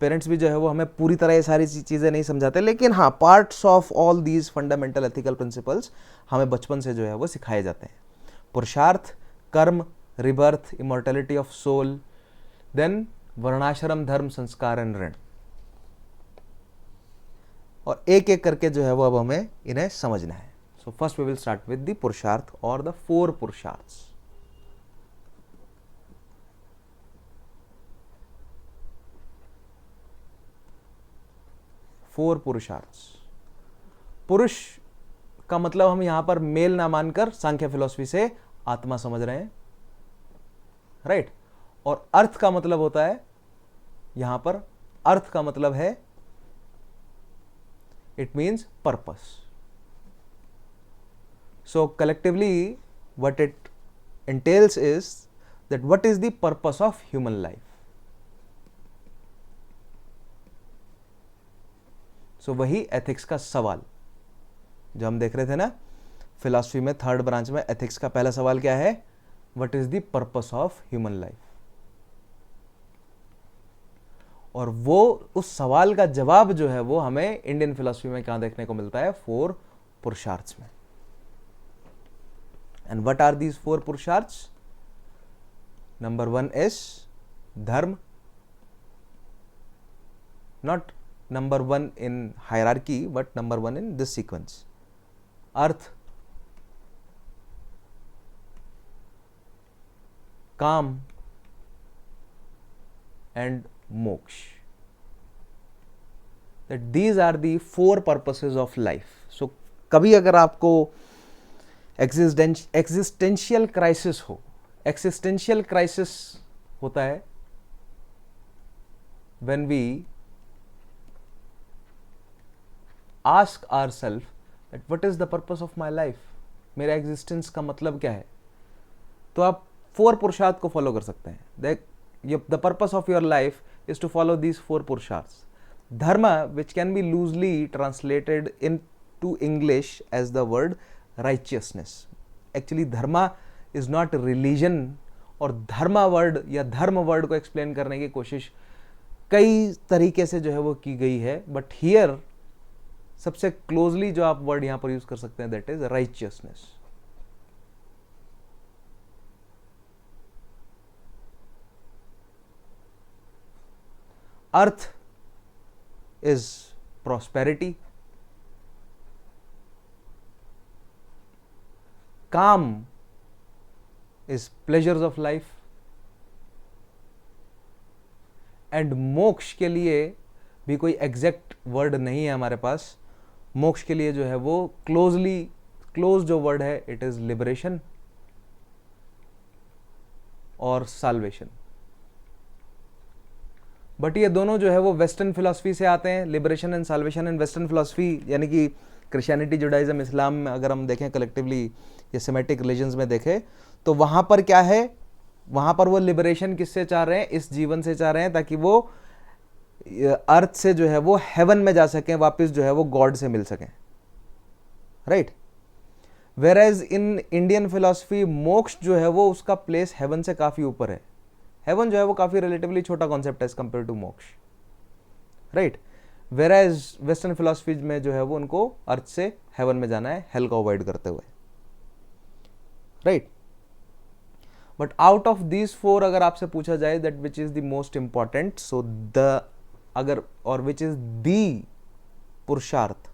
पेरेंट्स भी जो है वो हमें पूरी तरह ये सारी चीज़ें नहीं समझाते, लेकिन हाँ, parts of all these fundamental ethical principles हमें बचपन से जो है वो सिखाए जाते हैं। पुरुषार्थ, कर्म, rebirth, immortality of soul, then varnashrama, dharma, samskara and ऋण। और एक एक करके जो है वो अब हमें इन्हें समझना है। So first we will start with the purushartha और द 4 पुरुषार्थ्स। पुरुष का मतलब हम यहां पर मेल ना मानकर सांख्य फिलॉसफी से आत्मा समझ रहे हैं, राइट। और अर्थ का मतलब होता है, यहां पर अर्थ का मतलब है, it means purpose. So collectively what it entails is that what is the purpose of human life. सो वही एथिक्स का सवाल जो हम देख रहे थे ना फिलॉसफी में, 3rd ब्रांच में। एथिक्स का पहला सवाल क्या है? What is the purpose of human life. और वो उस सवाल का जवाब जो है वो हमें इंडियन फिलॉसफी में कहां देखने को मिलता है? 4 पुरुषार्थ्स में। And what are these 4 Purusharthas? Number 1 is dharma, not number 1 in hierarchy but number 1 in this sequence. अर्थ, काम and moksha. That these are the 4 purposes of life. So कभी अगर आपको existential crisis हो, existential crisis होता है when we ask ourselves that what is the purpose of my life, मेरा existence का मतलब क्या है, तो आप 4 पुरुषार्थ को फॉलो कर सकते हैं। The purpose of your life is to follow these 4 purusharthas. Dharma, which can be loosely translated into English as the word righteousness. Actually dharma is not religion, और धर्मा वर्ड या धर्म वर्ड को एक्सप्लेन करने की कोशिश कई तरीके से जो है वो की गई है, बट हियर सबसे क्लोजली जो आप वर्ड यहां पर यूज कर सकते हैं that is righteousness. Artha is prosperity, kama is pleasures of life, and moksha के लिए भी कोई एग्जैक्ट वर्ड नहीं है हमारे पास। मोक्ष के लिए जो है वो क्लोज जो वर्ड है इट इज लिबरेशन और साल्वेशन। बट ये दोनों जो है वो वेस्टर्न फिलॉसफी से आते हैं, liberation and salvation. And western philosophy यानी कि क्रिश्चियनिटी, जुडाइज्म, इस्लाम में अगर हम देखें कलेक्टिवली या सेमेटिक रिलीजन्स में देखें तो वहां पर क्या है, वहां पर वो लिबरेशन किससे चाह रहे हैं? इस जीवन से चाह रहे हैं, ताकि वो अर्थ से जो है वो हेवन में जा सकें, वापस जो है वो गॉड से मिल सकें, right. Whereas in Indian philosophy moksha जो है वो उसका प्लेस हेवन से काफी ऊपर है। हेवन जो है वो काफी रिलेटिवली छोटा कॉन्सेप्ट है as compare to moksha, right. Whereas western philosophy में जो है वो उनको अर्थ से हेवन में जाना है, हेल को अवॉइड करते हुए, right. But out of these 4 अगर आपसे पूछा जाए that which is the most important, so the अगर और विच इज दी पुरुषार्थ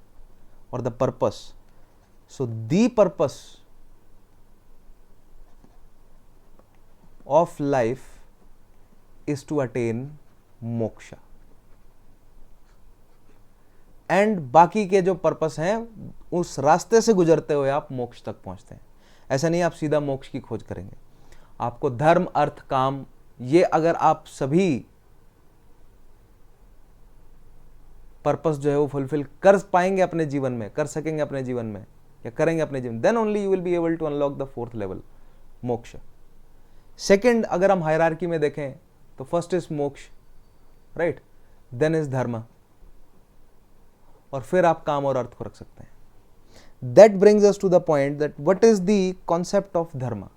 और the purpose. So the purpose of life is to attain moksha. And बाकी के जो पर्पस हैं उस रास्ते से गुजरते हुए आप मोक्ष तक पहुंचते हैं. ऐसा नहीं आप सीधा मोक्ष की खोज करेंगे. आपको धर्म, अर्थ, काम, ये अगर आप सभी पर्पस जो है वो फुलफिल कर पाएंगे अपने जीवन में, कर सकेंगे अपने जीवन में, या करेंगे अपने जीवन, then only you will be able to unlock the fourth level, moksha. Second, अगर हम हायरार्की में देखें तो first is moksha, right, then is dharma, और फिर आप काम और अर्थ को रख सकते हैं. That brings us to the point that what is the concept of dharma.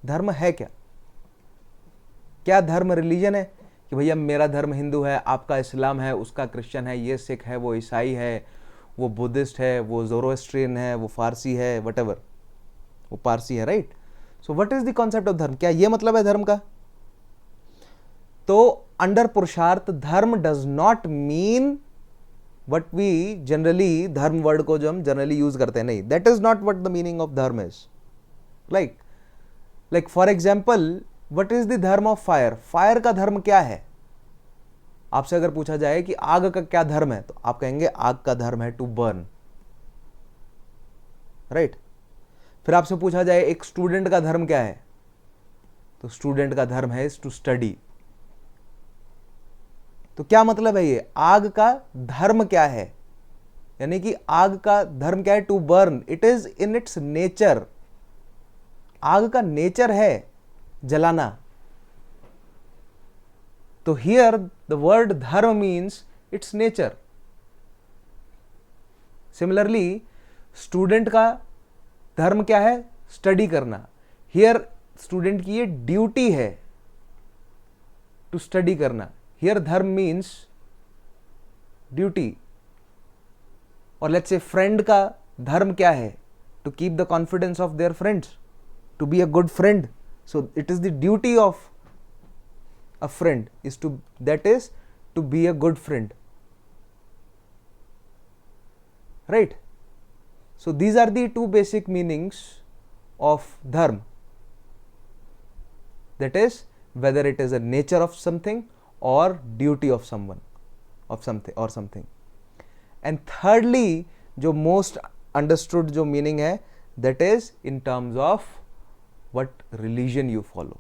Dharma है क्या? क्या धर्म रिलीजन है कि भैया मेरा धर्म हिंदू है, आपका इस्लाम है, उसका क्रिश्चियन है, ये सिख है, वो ईसाई है, वो बुद्धिस्ट है, वो ज़ोरोएस्ट्रियन है, वो फारसी है, वटेवर, वो पारसी है, right. So what is the concept of धर्म? क्या ये मतलब है धर्म का? तो under purushartha dharma does not mean what we generally, dharma word को जो हम जनरली यूज करते हैं, नहीं, that is not what the meaning of dharma is. Like for example, what is the dharma of fire? Fire का धर्म क्या है? आपसे अगर पूछा जाए कि आग का क्या धर्म है, तो आप कहेंगे आग का धर्म है टू बर्न, राइट. फिर आपसे पूछा जाए एक स्टूडेंट का धर्म क्या है, तो स्टूडेंट का धर्म है टू स्टडी. तो क्या मतलब है ये? आग का धर्म क्या है, यानी कि आग का धर्म क्या है? To burn. It is in its nature. आग का नेचर है जलाना. तो here the word dharma means its nature. Similarly student का धर्म क्या है? स्टडी करना. हियर स्टूडेंट की ये ड्यूटी है टू स्टडी करना. Here dharma means duty. और लेट्स से फ्रेंड का धर्म क्या है? To keep the confidence of their friends, to be a good friend. So it is the duty of a friend is to be a good friend, right. So these are the two basic meanings of dharma, that is whether it is a nature of something or duty of someone, of something or something. And thirdly, जो most understood जो meaning है, that is in terms of what religion you follow.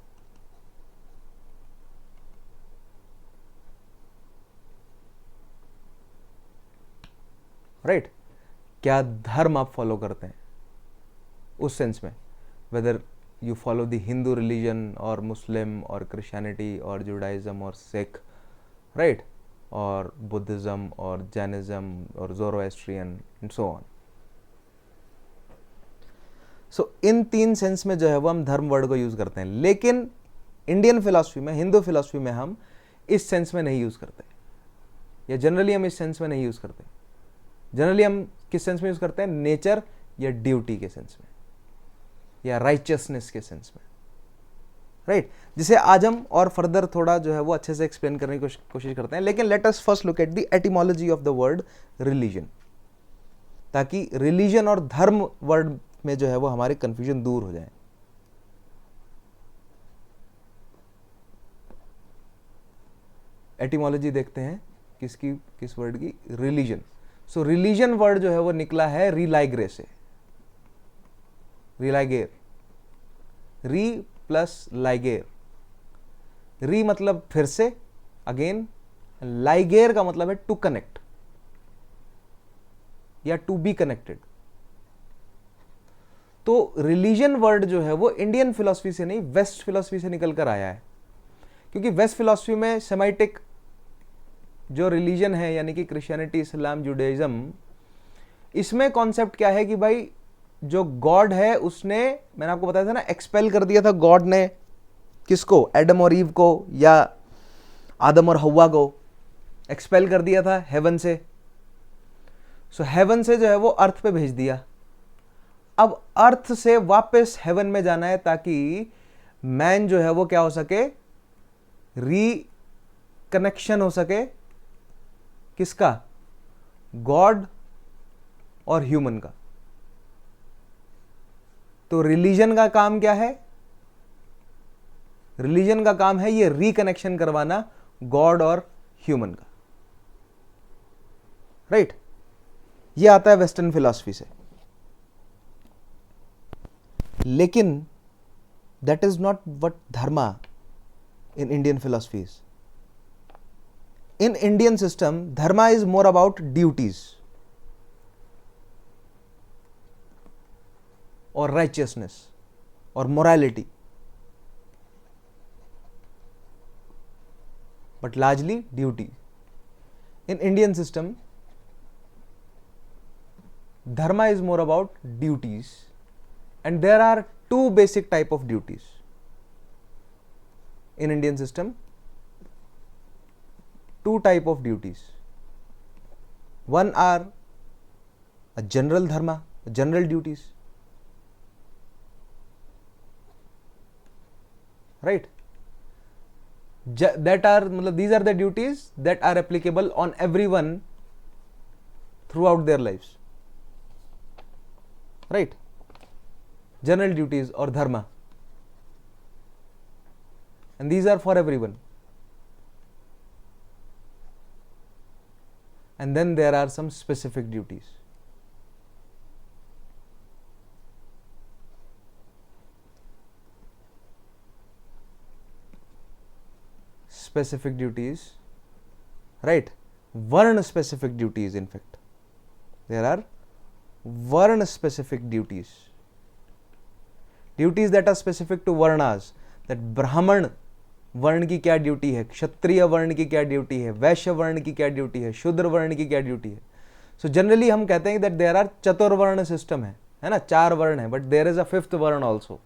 Right? क्या धर्म आप follow करते हैं उस sense में, whether you follow the Hindu religion और मुस्लिम और क्रिश्चियनिटी और जुडाइज्म और सिख, राइट, और बुद्धिज्म और जैनिज्म और ज़ोरोएस्ट्रियन एंड सो ऑन. सो इन तीन सेंस में जो है वो हम धर्म वर्ड को यूज करते हैं. लेकिन इंडियन फिलॉसफी में, हिंदू फिलॉसफी में हम इस सेंस में नहीं यूज करते, या जनरली हम इस सेंस में नहीं यूज करते. जनरली हम किस सेंस में यूज करते हैं? नेचर या ड्यूटी के सेंस में, या राइचियसनेस के सेंस में, राइट. जिसे आज हम और फर्दर थोड़ा जो है वो अच्छे से एक्सप्लेन करने की कोशिश करते हैं. लेकिन let us first look at the etymology of the word religion, ताकि रिलीजन और धर्म वर्ड में जो है वो हमारे कंफ्यूजन दूर हो जाए. एटिमोलॉजी देखते हैं किसकी, किस वर्ड की? रिलीजन. सो रिलीजन वर्ड जो है वो निकला है रिलाइग्रे से. रिलाइगेर, री प्लस लाइगेर. री मतलब फिर से, अगेन. लाइगेर का मतलब है टू कनेक्ट या टू बी कनेक्टेड. तो रिलीजन वर्ड जो है वो इंडियन फिलॉसफी से नहीं, वेस्ट फिलॉसफी से निकल कर आया है. क्योंकि वेस्ट फिलॉसफी में सेमाइटिक जो रिलीजन है, यानी कि क्रिश्चियनिटी, इस्लाम, जुडाइज्म, इसमें कॉन्सेप्ट क्या है कि भाई जो गॉड है उसने, मैंने आपको बताया था ना, एक्सपेल कर दिया था गॉड ने. किसको? एडम और ईव को, या आदम और हव्वा को एक्सपेल कर दिया था हेवन से. सो हेवन से जो है वो अर्थ पे भेज दिया. अब अर्थ से वापस हेवन में जाना है ताकि मैन जो है वो क्या हो सके? कनेक्शन हो सके किसका, गॉड और ह्यूमन का। तो रिलीजन का काम क्या है, रिलीजन का काम है ये रिकनेक्शन करवाना गॉड और ह्यूमन का, राइट। ये आता है वेस्टर्न फिलॉसफी से। लेकिन that is not what Dharma in Indian philosophies. In Indian system, dharma is more about duties or righteousness or morality, but largely duty. In Indian system, dharma is more about duties, and there are two basic type of duties in Indian system, two type of duties. One are a general dharma, general duties, right, that are these are the duties that are applicable on everyone throughout their lives, right, general duties or dharma, and these are for everyone. And then there are some specific duties. Specific duties, right, Varna specific duties. In fact, there are Varna specific duties, duties that are specific to Varnas, that Brahman वर्ण की क्या duty है, क्षत्रिय वर्ण की क्या duty है, वैश्य वर्ण की क्या ड्यूटी है, शूद्र वर्ण की क्या ड्यूटी है। सो जनरली हम कहते हैं दैट देयर आर चतुर्वर्ण सिस्टम है ना, 4 वर्ण है, but there is a 5th वर्ण ऑल्सो।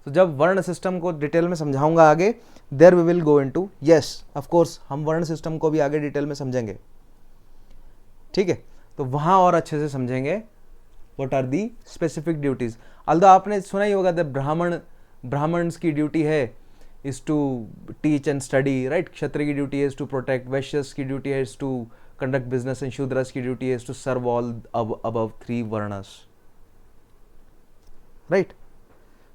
तो जब वर्ण सिस्टम को डिटेल में समझाऊंगा आगे, there we will go into, yes of course हम वर्ण सिस्टम को भी आगे डिटेल में समझेंगे, ठीक है, तो वहां और अच्छे से समझेंगे what are the specific duties. Although आपने सुना ही होगा दैट ब्राह्मण्स की ड्यूटी है is to teach and study, right, Kshatriya की duty is to protect, Vaishyas की ड्यूटी है is to conduct business, and Shudras की duty is to serve all above 3 varnas, right.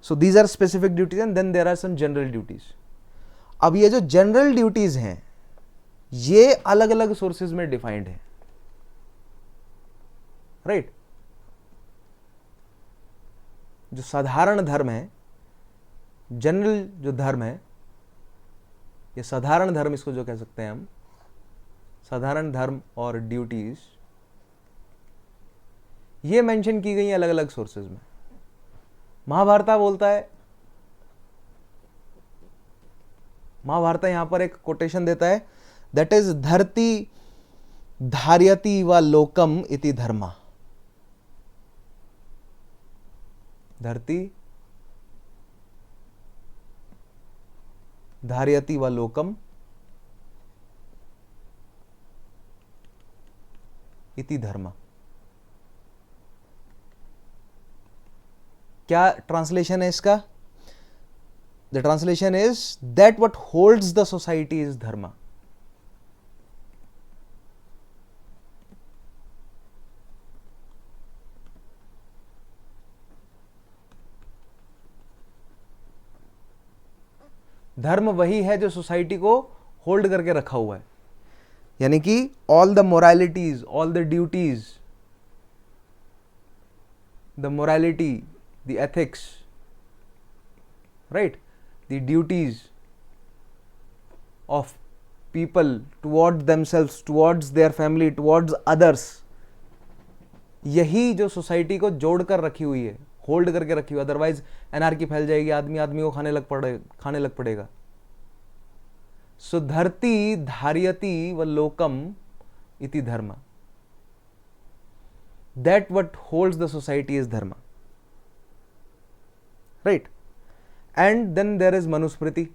So these are specific duties and then there are some general duties. अब ये जो general duties हैं ये अलग अलग सोर्सेज में डिफाइंड है, राइट। जो साधारण धर्म है, जनरल जो धर्म है, ये साधारण धर्म इसको जो कह सकते हैं हम, साधारण धर्म और ड्यूटीज, ये मेंशन की गई अलग अलग सोर्सेज में। महाभारत बोलता है, महाभारत यहां पर एक कोटेशन देता है, दैट इज धरती धार्यति व लोकम इति धर्मा। धरती धार्यति व लोकम इति धर्मा। क्या ट्रांसलेशन है इसका? The translation is that what holds the society is dharma. Dharma वही है जो सोसाइटी को होल्ड करके रखा हुआ है, यानी कि all the moralities, all the duties, the morality, the ethics, right, the duties of people towards themselves, towards their family, towards others, यही जो सोसाइटी को जोड़कर रखी हुई है, होल्ड करके रखी हुई, अदरवाइज एनार्की फैल जाएगी, आदमी आदमी को खाने लग पड़ेगा। सो धरती धार्यति व लोकम इति धर्मा, that what holds the society is dharma, right. And then there is Manusmriti.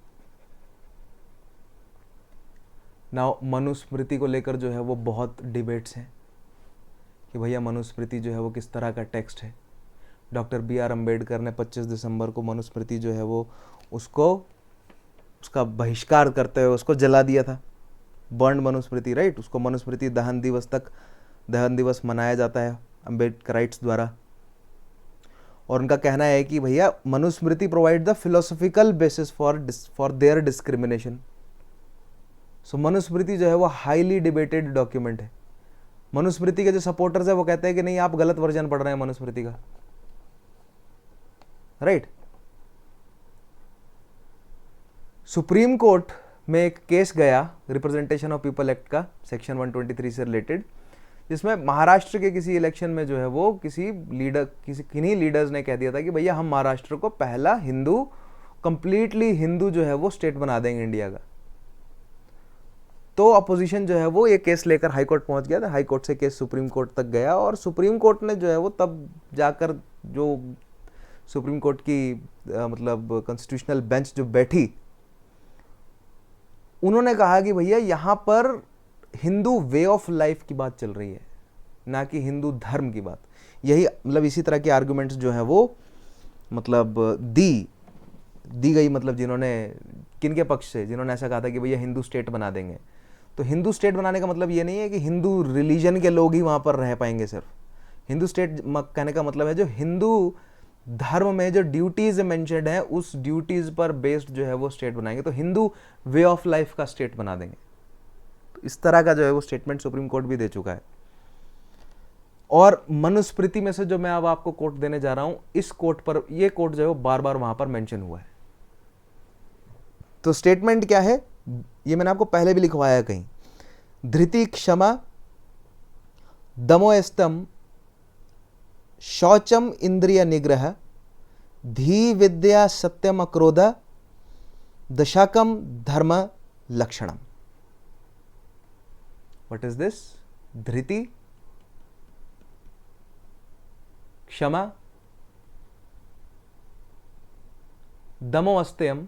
Now Manusmriti को लेकर जो है वो बहुत डिबेट्स हैं कि भैया मनुस्मृति जो है वो किस तरह का टेक्स्ट है। डॉक्टर बी आर अम्बेडकर ने 25 दिसंबर को मनुस्मृति जो है वो उसको उसका बहिष्कार करते हुए उसको जला दिया था, बर्न मनुस्मृति, राइट। उसको मनुस्मृति दहन दिवस तक दहन दिवस मनाया जाता है अम्बेडकराइट्स द्वारा। और उनका कहना है कि भैया Manusmriti provide the philosophical basis for their discrimination. So Manusmriti जो है वो हाईली डिबेटेड डॉक्यूमेंट है। मनुस्मृति के जो सपोर्टर्स है वो कहते हैं कि नहीं, आप गलत वर्जन पढ़ रहे हैं मनुस्मृति का, राइट। सुप्रीम कोर्ट में एक केस गया रिप्रेजेंटेशन ऑफ पीपल एक्ट का सेक्शन 123 से रिलेटेड, जिसमें महाराष्ट्र के किसी इलेक्शन में जो है वो किन्हीं लीडर्स ने कह दिया था कि भैया हम महाराष्ट्र को पहला हिंदू, कंप्लीटली हिंदू जो है वो स्टेट बना देंगे इंडिया का। तो अपोजिशन जो है वो ये केस लेकर हाई कोर्ट पहुंच गया था, हाई कोर्ट से केस सुप्रीम कोर्ट तक गया, और सुप्रीम कोर्ट ने जो है वो तब जाकर, जो सुप्रीम कोर्ट की मतलब कॉन्स्टिट्यूशनल बेंच जो बैठी, उन्होंने कहा कि भैया यहाँ पर हिंदू वे ऑफ लाइफ की बात चल रही है, ना कि हिंदू धर्म की बात। यही मतलब इसी तरह के आर्गुमेंट्स जो है वो मतलब दी गई, मतलब जिन्होंने, किनके पक्ष से, जिन्होंने ऐसा कहा था कि भैया हिंदू स्टेट बना देंगे। तो हिंदू स्टेट बनाने का मतलब ये नहीं है कि हिंदू रिलीजन के लोग ही वहाँ पर रह पाएंगे सिर्फ। हिंदू स्टेट कहने का मतलब है जो हिंदू धर्म में जो ड्यूटीज मेंशन्ड है उस ड्यूटीज पर बेस्ड जो है वो स्टेट बनाएंगे, तो हिंदू वे ऑफ लाइफ का स्टेट बना देंगे। तो इस तरह का जो है वो स्टेटमेंट सुप्रीम कोर्ट भी दे चुका है। और मनुस्मृति में से जो मैं अब आपको कोट देने जा रहा हूं, इस कोट पर, ये कोट जो है वो बार बार वहां पर मेंशन हुआ है। तो स्टेटमेंट क्या है, ये मैंने आपको पहले भी लिखवाया है कहीं। धृति क्षमा दमोस्तम शौचम इंद्रिय निग्रह धी विद्या सत्यम अक्रोध दशाकम धर्म लक्षणम। What is this? धृति, क्षमा, दमोस्तम,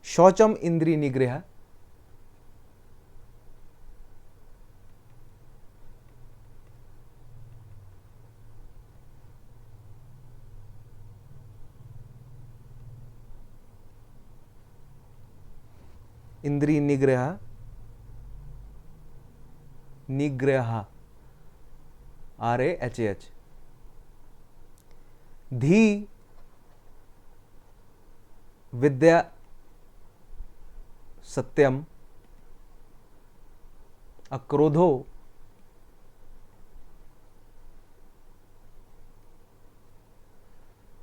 शौचम इंद्रिय निग्रह, इंद्रिय निग्रह, RAHH, धी विद्या सत्यम अक्रोधो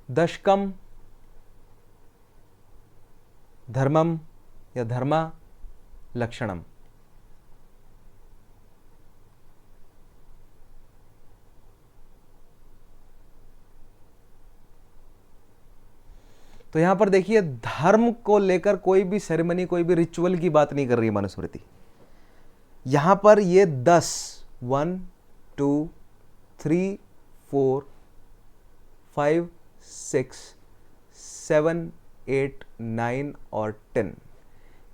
दशकम धर्मम या धर्मा लक्षणम। तो यहां पर देखिए, धर्म को लेकर कोई भी सेरेमनी, कोई भी रिचुअल की बात नहीं कर रही है मनुस्मृति। यहां पर ये 10, 1 2 3 4 5 6 7 8 9 और 10,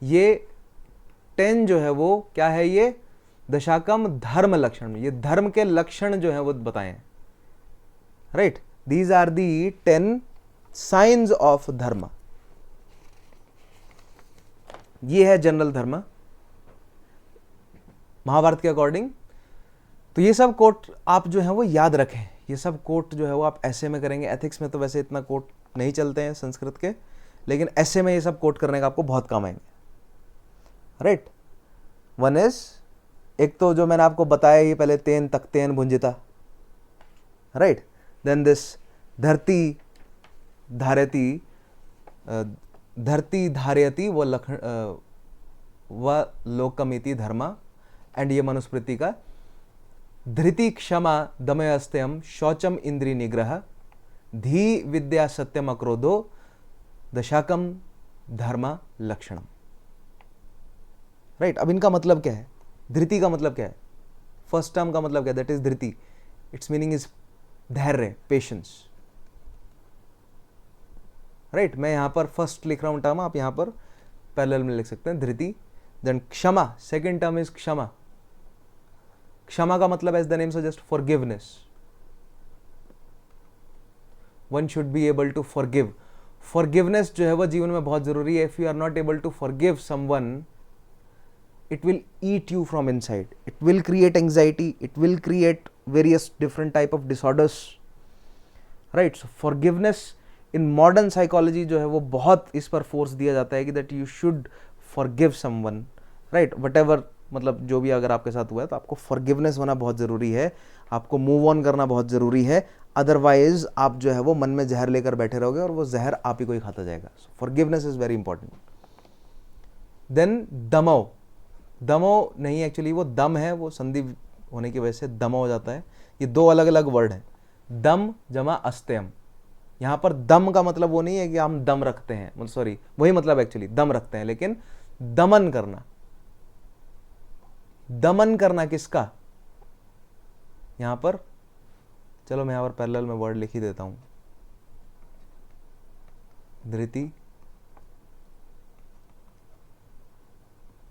ये 10 जो है वो क्या है, ये दशाकम धर्म लक्षण, ये धर्म के लक्षण जो है वो बताएं, राइट। These are the 10 signs of dharma. ये है जनरल धर्म महाभारत के अकॉर्डिंग। तो ये सब कोट आप जो है वो याद रखें। ये सब कोट जो है वो आप ऐसे में करेंगे। एथिक्स में तो वैसे इतना कोट नहीं चलते हैं संस्कृत के, लेकिन ऐसे में ये सब कोट करने का आपको बहुत काम आएंगे, राइट। वन इज, एक तो जो मैंने आपको बताया ही पहले, तेन तख्तेन भुंजिता, राइट। देन दिस धरती धारयति, धरती धारयति व लोकमिति धर्मा, एंड ये मनुस्मृति का धृति क्षमा दमयस्त्यम शौचम इंद्रिय निग्रह धी विद्या सत्यम अक्रोधो दशाकम धर्मा लक्षणम, राइट। अब इनका मतलब क्या है? धृति का मतलब क्या है? फर्स्ट टर्म का मतलब क्या है? That is Dhriti, it's meaning is धैर्य, पेशेंस, राइट। मैं यहां पर फर्स्ट लिख रहा हूं टर्म, आप यहां पर पैरेलल में लिख सकते हैं, dhriti. Then kshama, second term is kshama. Kshama का मतलब as the name suggest forgiveness. One should be able to forgive. Forgiveness जो है वो जीवन में बहुत जरूरी है. If you are not able to forgive someone, it will eat you from inside. It will create anxiety, it will create various different type of disorders, right? So forgiveness in modern psychology जो है वो बहुत इस पर force दिया जाता है कि that you should forgive someone, right? whatever, मतलब जो भी अगर आपके साथ हुआ है तो आपको forgiveness होना बहुत ज़रूरी है, आपको मूव ऑन करना बहुत ज़रूरी है. अदरवाइज आप जो है वो मन में जहर लेकर बैठे रहोगे और वो जहर आप ही को ही खाता जाएगा. Forgiveness is very important. Then दमो. दमो नहीं, एक्चुअली वो दम है, वो संधि होने की वजह से दमो हो जाता है. ये दो अलग अलग वर्ड हैं. दम जमा अस्त्यम. यहाँ पर दम का मतलब वो नहीं है कि हम दम रखते हैं, सॉरी वही मतलब एक्चुअली दम रखते हैं, लेकिन दमन करना. दमन करना किसका यहां पर, चलो मैं यहां पर पैरेलल में वर्ड लिख ही देता हूं. धृति,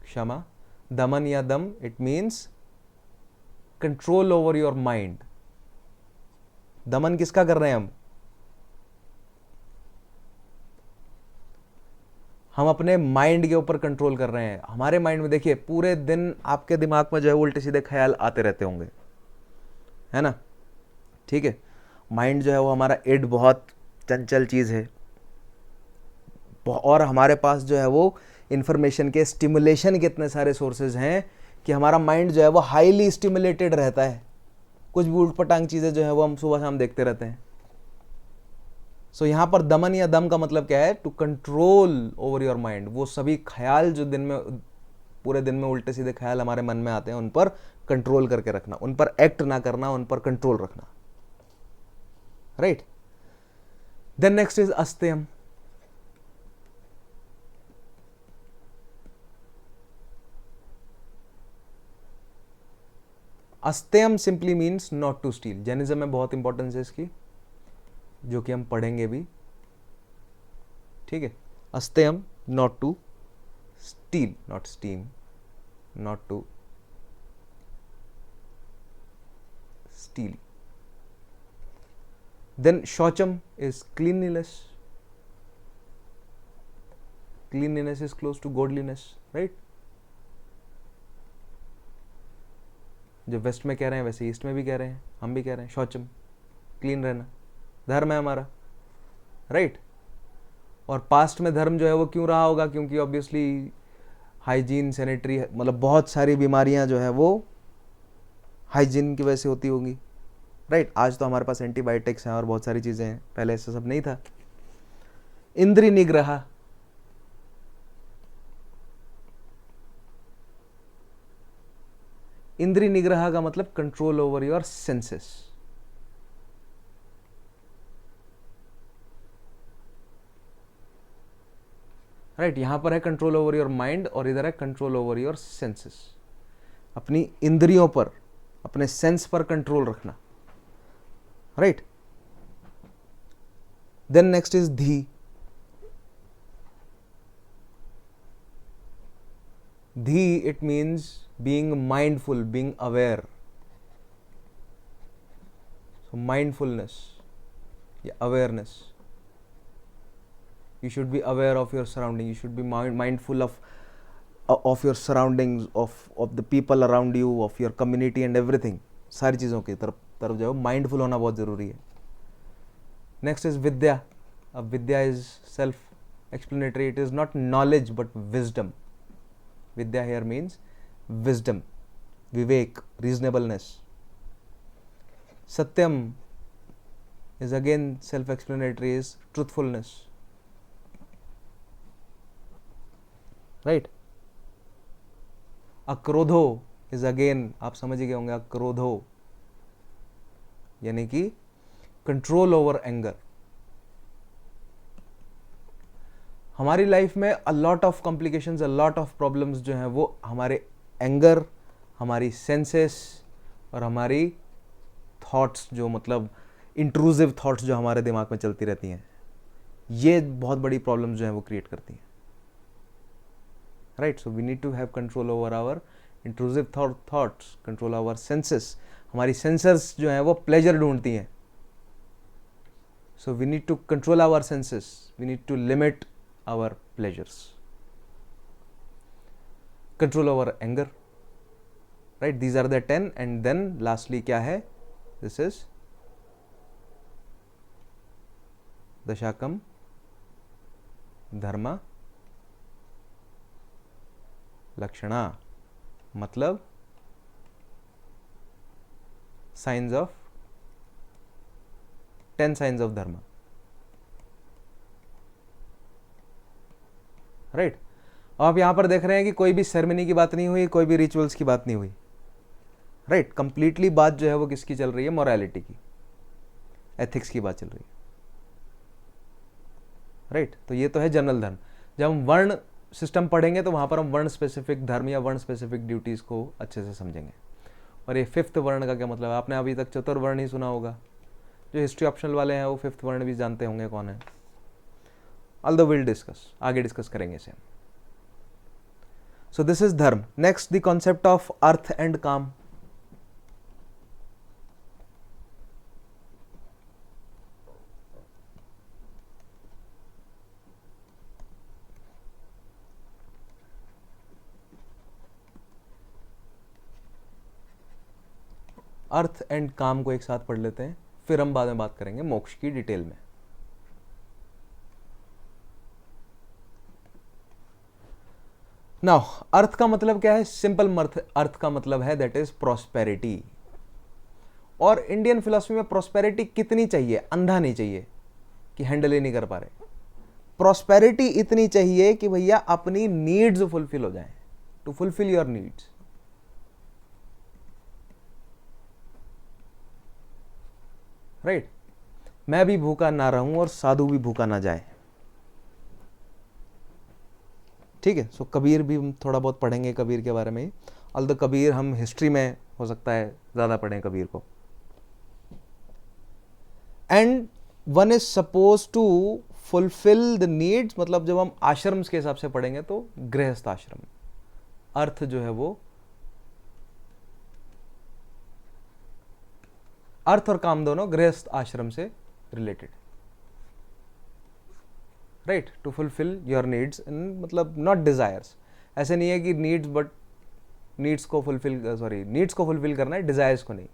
क्षमा. दमन या दम, it means control over your mind. दमन किसका कर रहे हैं हम अपने माइंड के ऊपर कंट्रोल कर रहे हैं. हमारे माइंड में देखिए पूरे दिन आपके दिमाग में जो है उल्टे सीधे ख्याल आते रहते होंगे, है ना, ठीक है. माइंड जो है वो हमारा इड बहुत चंचल चीज़ है, और हमारे पास जो है वो इंफॉर्मेशन के स्टिमुलेशन के इतने सारे सोर्सेज हैं कि हमारा माइंड जो है वो हाईली स्टिमुलेटेड रहता है. कुछ भी उल्ट पटांग चीज़ें जो है वो हम सुबह शाम देखते रहते हैं. सो यहाँ पर दमन या दम का मतलब क्या है, to control over your mind. वो सभी ख्याल जो दिन में, पूरे दिन में उल्टे सीधे ख्याल हमारे मन में आते हैं, उन पर कंट्रोल करके रखना, उन पर एक्ट ना करना, उन पर कंट्रोल रखना, राइट. देन नेक्स्ट इज अस्त्यम. अस्त्यम simply means not to steal. Jainism में बहुत इंपॉर्टेंस है इसकी, जो कि हम पढ़ेंगे भी, ठीक है. अस्त्यम, not to steal, not steam, not to steal. Then शौचम is cleanliness. Cleanliness is close to godliness, right. जो वेस्ट में कह रहे हैं वैसे ईस्ट में भी कह रहे हैं, हम भी कह रहे हैं. शौचम, क्लीन रहना, धर्म है हमारा, राइट. और पास्ट में धर्म जो है वो क्यों रहा होगा, क्योंकि ऑब्वियसली हाइजीन, सैनिटरी, मतलब बहुत सारी बीमारियां जो है वो हाइजीन की वजह से होती होंगी, राइट. आज तो हमारे पास एंटीबायोटिक्स हैं और बहुत सारी चीज़ें हैं, पहले ऐसा सब नहीं था. इंद्रिय निग्रह. इंद्रिय निग्रह का मतलब control over your senses. Right, यहां पर है कंट्रोल ओवर योर माइंड और इधर है कंट्रोल ओवर योर सेंसेस. अपनी इंद्रियों पर, अपने सेंस पर कंट्रोल रखना, राइट. देन नेक्स्ट इज धी. धी, it means being mindful, being aware. So mindfulness, yeah, awareness. You should be aware of your surroundings. You should be mindful of your surroundings, of the people around you, of your community and everything. सारी चीज़ों की तरफ जो है mindful होना बहुत ज़रूरी है. Next is vidya. अब vidya is self-explanatory. It is not knowledge but wisdom. Vidya here means wisdom, vivek, reasonableness. Satyam is again self-explanatory, is truthfulness, right. akrodho is again, आप समझ ही गए होंगे, akrodho यानी कि कंट्रोल ओवर एंगर. हमारी life में अ lot of complications, a lot of problems जो हैं वो हमारे एंगर, हमारी सेंसेस और हमारी थॉट्स, जो मतलब इंट्रूसिव थॉट्स जो हमारे दिमाग में चलती रहती हैं, ये बहुत बड़ी प्रॉब्लम्स जो हैं वो क्रिएट करती हैं, right. So we need to have control over our intrusive thoughts, control over senses. हमारी सेंसर्स जो हैं वो प्लेजर ढूंढती हैं, So we need to control our senses, we need to limit our pleasures, control our anger, right? These are the 10. And then lastly क्या है? This is दशाकम धर्मा लक्षणा, मतलब science of 10 signs of Dharma, right. आप यहां पर देख रहे हैं कि कोई भी सेरेमनी की बात नहीं हुई, कोई भी रिचुअल्स की बात नहीं हुई, राइट। कंप्लीटली बात जो है वो किसकी चल रही है? मोरालिटी की, एथिक्स की बात चल रही है, राइट। तो ये तो है जनरल धर्म। जब हम वर्ण सिस्टम पढ़ेंगे तो वहां पर हम वर्ण स्पेसिफिक धर्म या वर्ण स्पेसिफिक ड्यूटीज को अच्छे से समझेंगे। और ये 5th वर्ण का क्या मतलब है? आपने अभी तक चतुर्वर्ण ही सुना होगा। जो हिस्ट्री ऑप्शनल वाले हैं वो 5th वर्ण भी जानते होंगे कौन है। ऑल्दो विल डिस्कस, आगे डिस्कस करेंगे इसे। So this is dharma. Next the concept of artha and kama. Artha and काम को एक साथ पढ़ लेते हैं, फिर हम बाद में बात करेंगे मोक्ष की डिटेल में। नाउ अर्थ का मतलब क्या है? सिंपल अर्थ का मतलब है दैट इज प्रॉस्पेरिटी। और इंडियन फिलॉसफी में प्रॉस्पेरिटी कितनी चाहिए? अंधा नहीं चाहिए कि हैंडल ही नहीं कर पा रहे। प्रॉस्पेरिटी इतनी चाहिए कि भैया अपनी नीड्स फुलफिल हो जाए, to fulfil your needs, right. मैं भी भूखा ना रहूं और साधु भी भूखा ना जाए, ठीक है। सो कबीर भी हम थोड़ा बहुत पढ़ेंगे कबीर के बारे में। ऑल्दो कबीर हम हिस्ट्री में हो सकता है ज्यादा पढ़ें कबीर को। And one is suppose to fulfil the needs, मतलब जब हम आश्रम के हिसाब से पढ़ेंगे तो गृहस्थ आश्रम, अर्थ जो है वो अर्थ और काम दोनों गृहस्थ आश्रम से related, right. To fulfil your needs, मतलब नॉट डिजायर्स। ऐसे नहीं है कि नीड्स बट नीड्स को फुलफिल करना है, डिजायर्स को नहीं,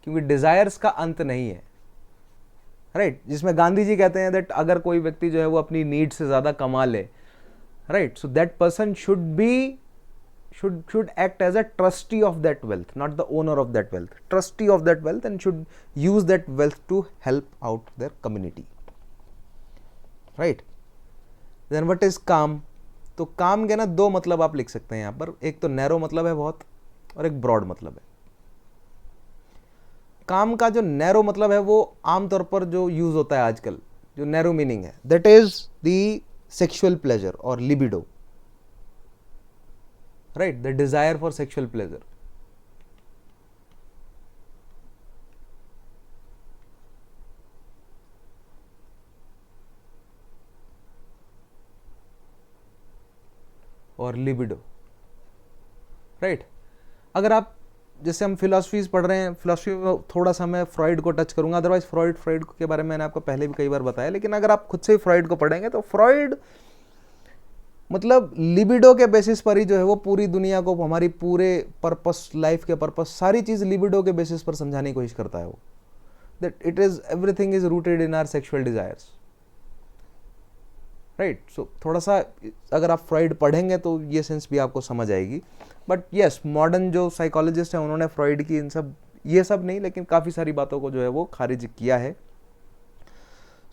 क्योंकि डिजायर्स का अंत नहीं है, राइट। जिसमें गांधी जी कहते हैं दैट अगर कोई व्यक्ति जो है वो अपनी नीड से ज्यादा कमा ले, right, so that person should act as a trustee of that wealth, not the owner of that wealth, trustee of that wealth, and should use that wealth to help out their community, right। then what is काम? तो काम के ना दो मतलब आप लिख सकते हैं यहाँ पर। एक तो नैरो मतलब है बहुत, और एक ब्रॉड मतलब है। काम का जो नैरो मतलब है वो आमतौर पर जो यूज होता है आजकल, जो नैरो मीनिंग है, that is the sexual pleasure और libido, right, the desire for sexual pleasure, और लिबिडो, राइट। अगर आप जैसे हम फिलॉसफीज पढ़ रहे हैं, फिलॉसफी में थोड़ा सा मैं फ्रॉइड को टच करूंगा, अदरवाइज फ्रॉइड के बारे में मैंने आपको पहले भी कई बार बताया, लेकिन अगर आप खुद से ही फ्रॉइड को पढ़ेंगे तो फ्रॉइड मतलब लिबिडो के बेसिस पर ही जो है वो पूरी दुनिया को, हमारी पूरे पर्पस, लाइफ के पर्पस, सारी चीज लिबिडो के बेसिस पर समझाने की कोशिश करता है वो, that it is everything is rooted in our sexual desires, right. So थोड़ा सा अगर आप फ्रॉइड पढ़ेंगे तो ये सेंस भी आपको समझ आएगी। बट यस, मॉडर्न जो साइकोलॉजिस्ट हैं उन्होंने फ्रॉइड की ये सब नहीं, लेकिन काफी सारी बातों को जो है वो खारिज किया है।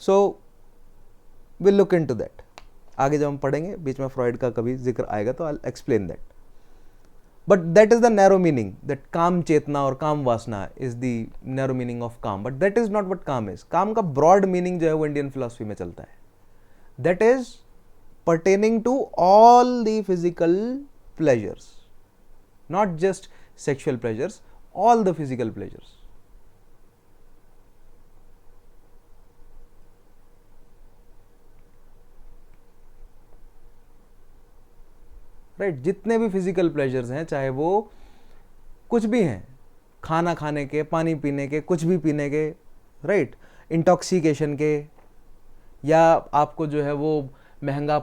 So will look into that. आगे जब हम पढ़ेंगे, बीच में फ्रॉइड का कभी जिक्र आएगा तो I will explain that. But that is the narrow meaning, that काम चेतना और काम वासना is the narrow meaning of kama, but that is not what kama is. काम का ब्रॉड मीनिंग जो है वो इंडियन फिलॉसफी में चलता है, that is pertaining to all the physical pleasures, not just sexual pleasures, all the physical pleasures, right. जितने भी फिजिकल प्लेजर्स हैं, चाहे वो कुछ भी हैं, खाना खाने के, पानी पीने के, कुछ भी पीने के, राइट, इंटॉक्सिकेशन के, या आपको जो है वो महंगा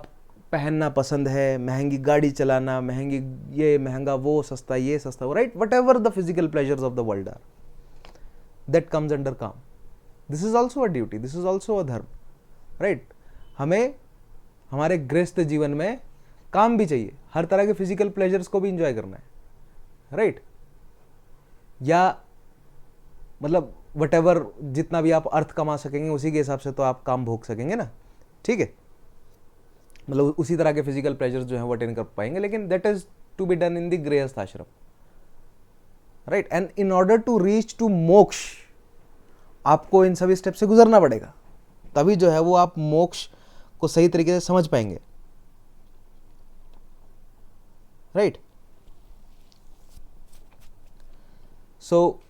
पहनना पसंद है, महंगी गाड़ी चलाना, महंगी ये महंगा वो, सस्ता ये सस्ता वो, right, whatever the physical pleasures of the world are, that comes under kama. This is also a duty, this is also a dharma, right. हमें हमारे गृहस्थ जीवन में काम भी चाहिए, हर तरह के फिजिकल प्लेजर्स को भी इंजॉय करना है, राइट. या मतलब वटेवर जितना भी आप अर्थ कमा सकेंगे उसी के हिसाब से तो आप काम भोग सकेंगे ना, ठीक है. मतलब उसी तरह के फिजिकल प्लेजर्स जो है वो अटेन कर पाएंगे, लेकिन that is to be done in the grihastha ashram, right. And in order to reach to moksha आपको इन सभी स्टेप से गुजरना पड़ेगा, तभी जो है वो आप मोक्ष को सही तरीके से समझ पाएंगे, राइट. सो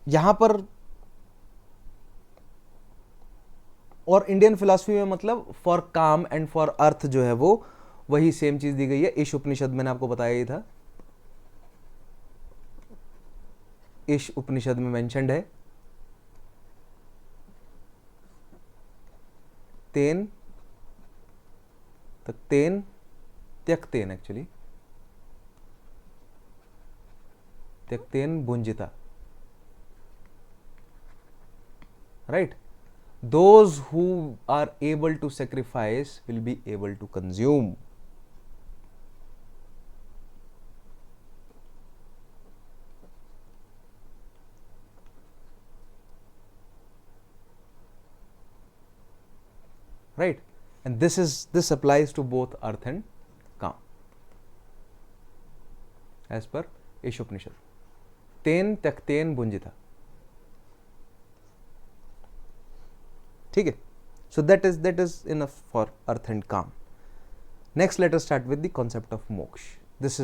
यहां पर और इंडियन फिलॉसफी में मतलब फॉर काम एंड फॉर अर्थ जो है वो वही सेम चीज दी गई है. ईश उपनिषद मैंने आपको बताया ही था, ईश उपनिषद में मेंशन्ड है तेन त्यक्तेन, actually त्यक्तेन भुंजिता, right. Those who are able to sacrifice will be able to consume, right. And this applies to both earth and kama as per Ishopanishad. तेन त्यक्तेन भुंजिता, ठीक है. So that is enough for artha and kama. Next let us start with the concept of moksha. This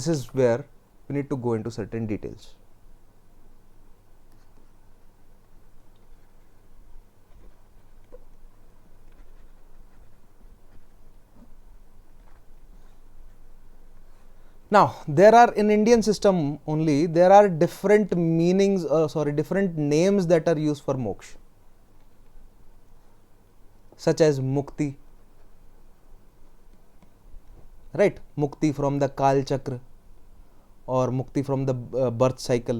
is where we need to go into certain details. Now, there are in Indian system only, there are different meanings, different names that are used for moksha, such as mukti, right, mukti from the Kal Chakra or mukti from the birth cycle.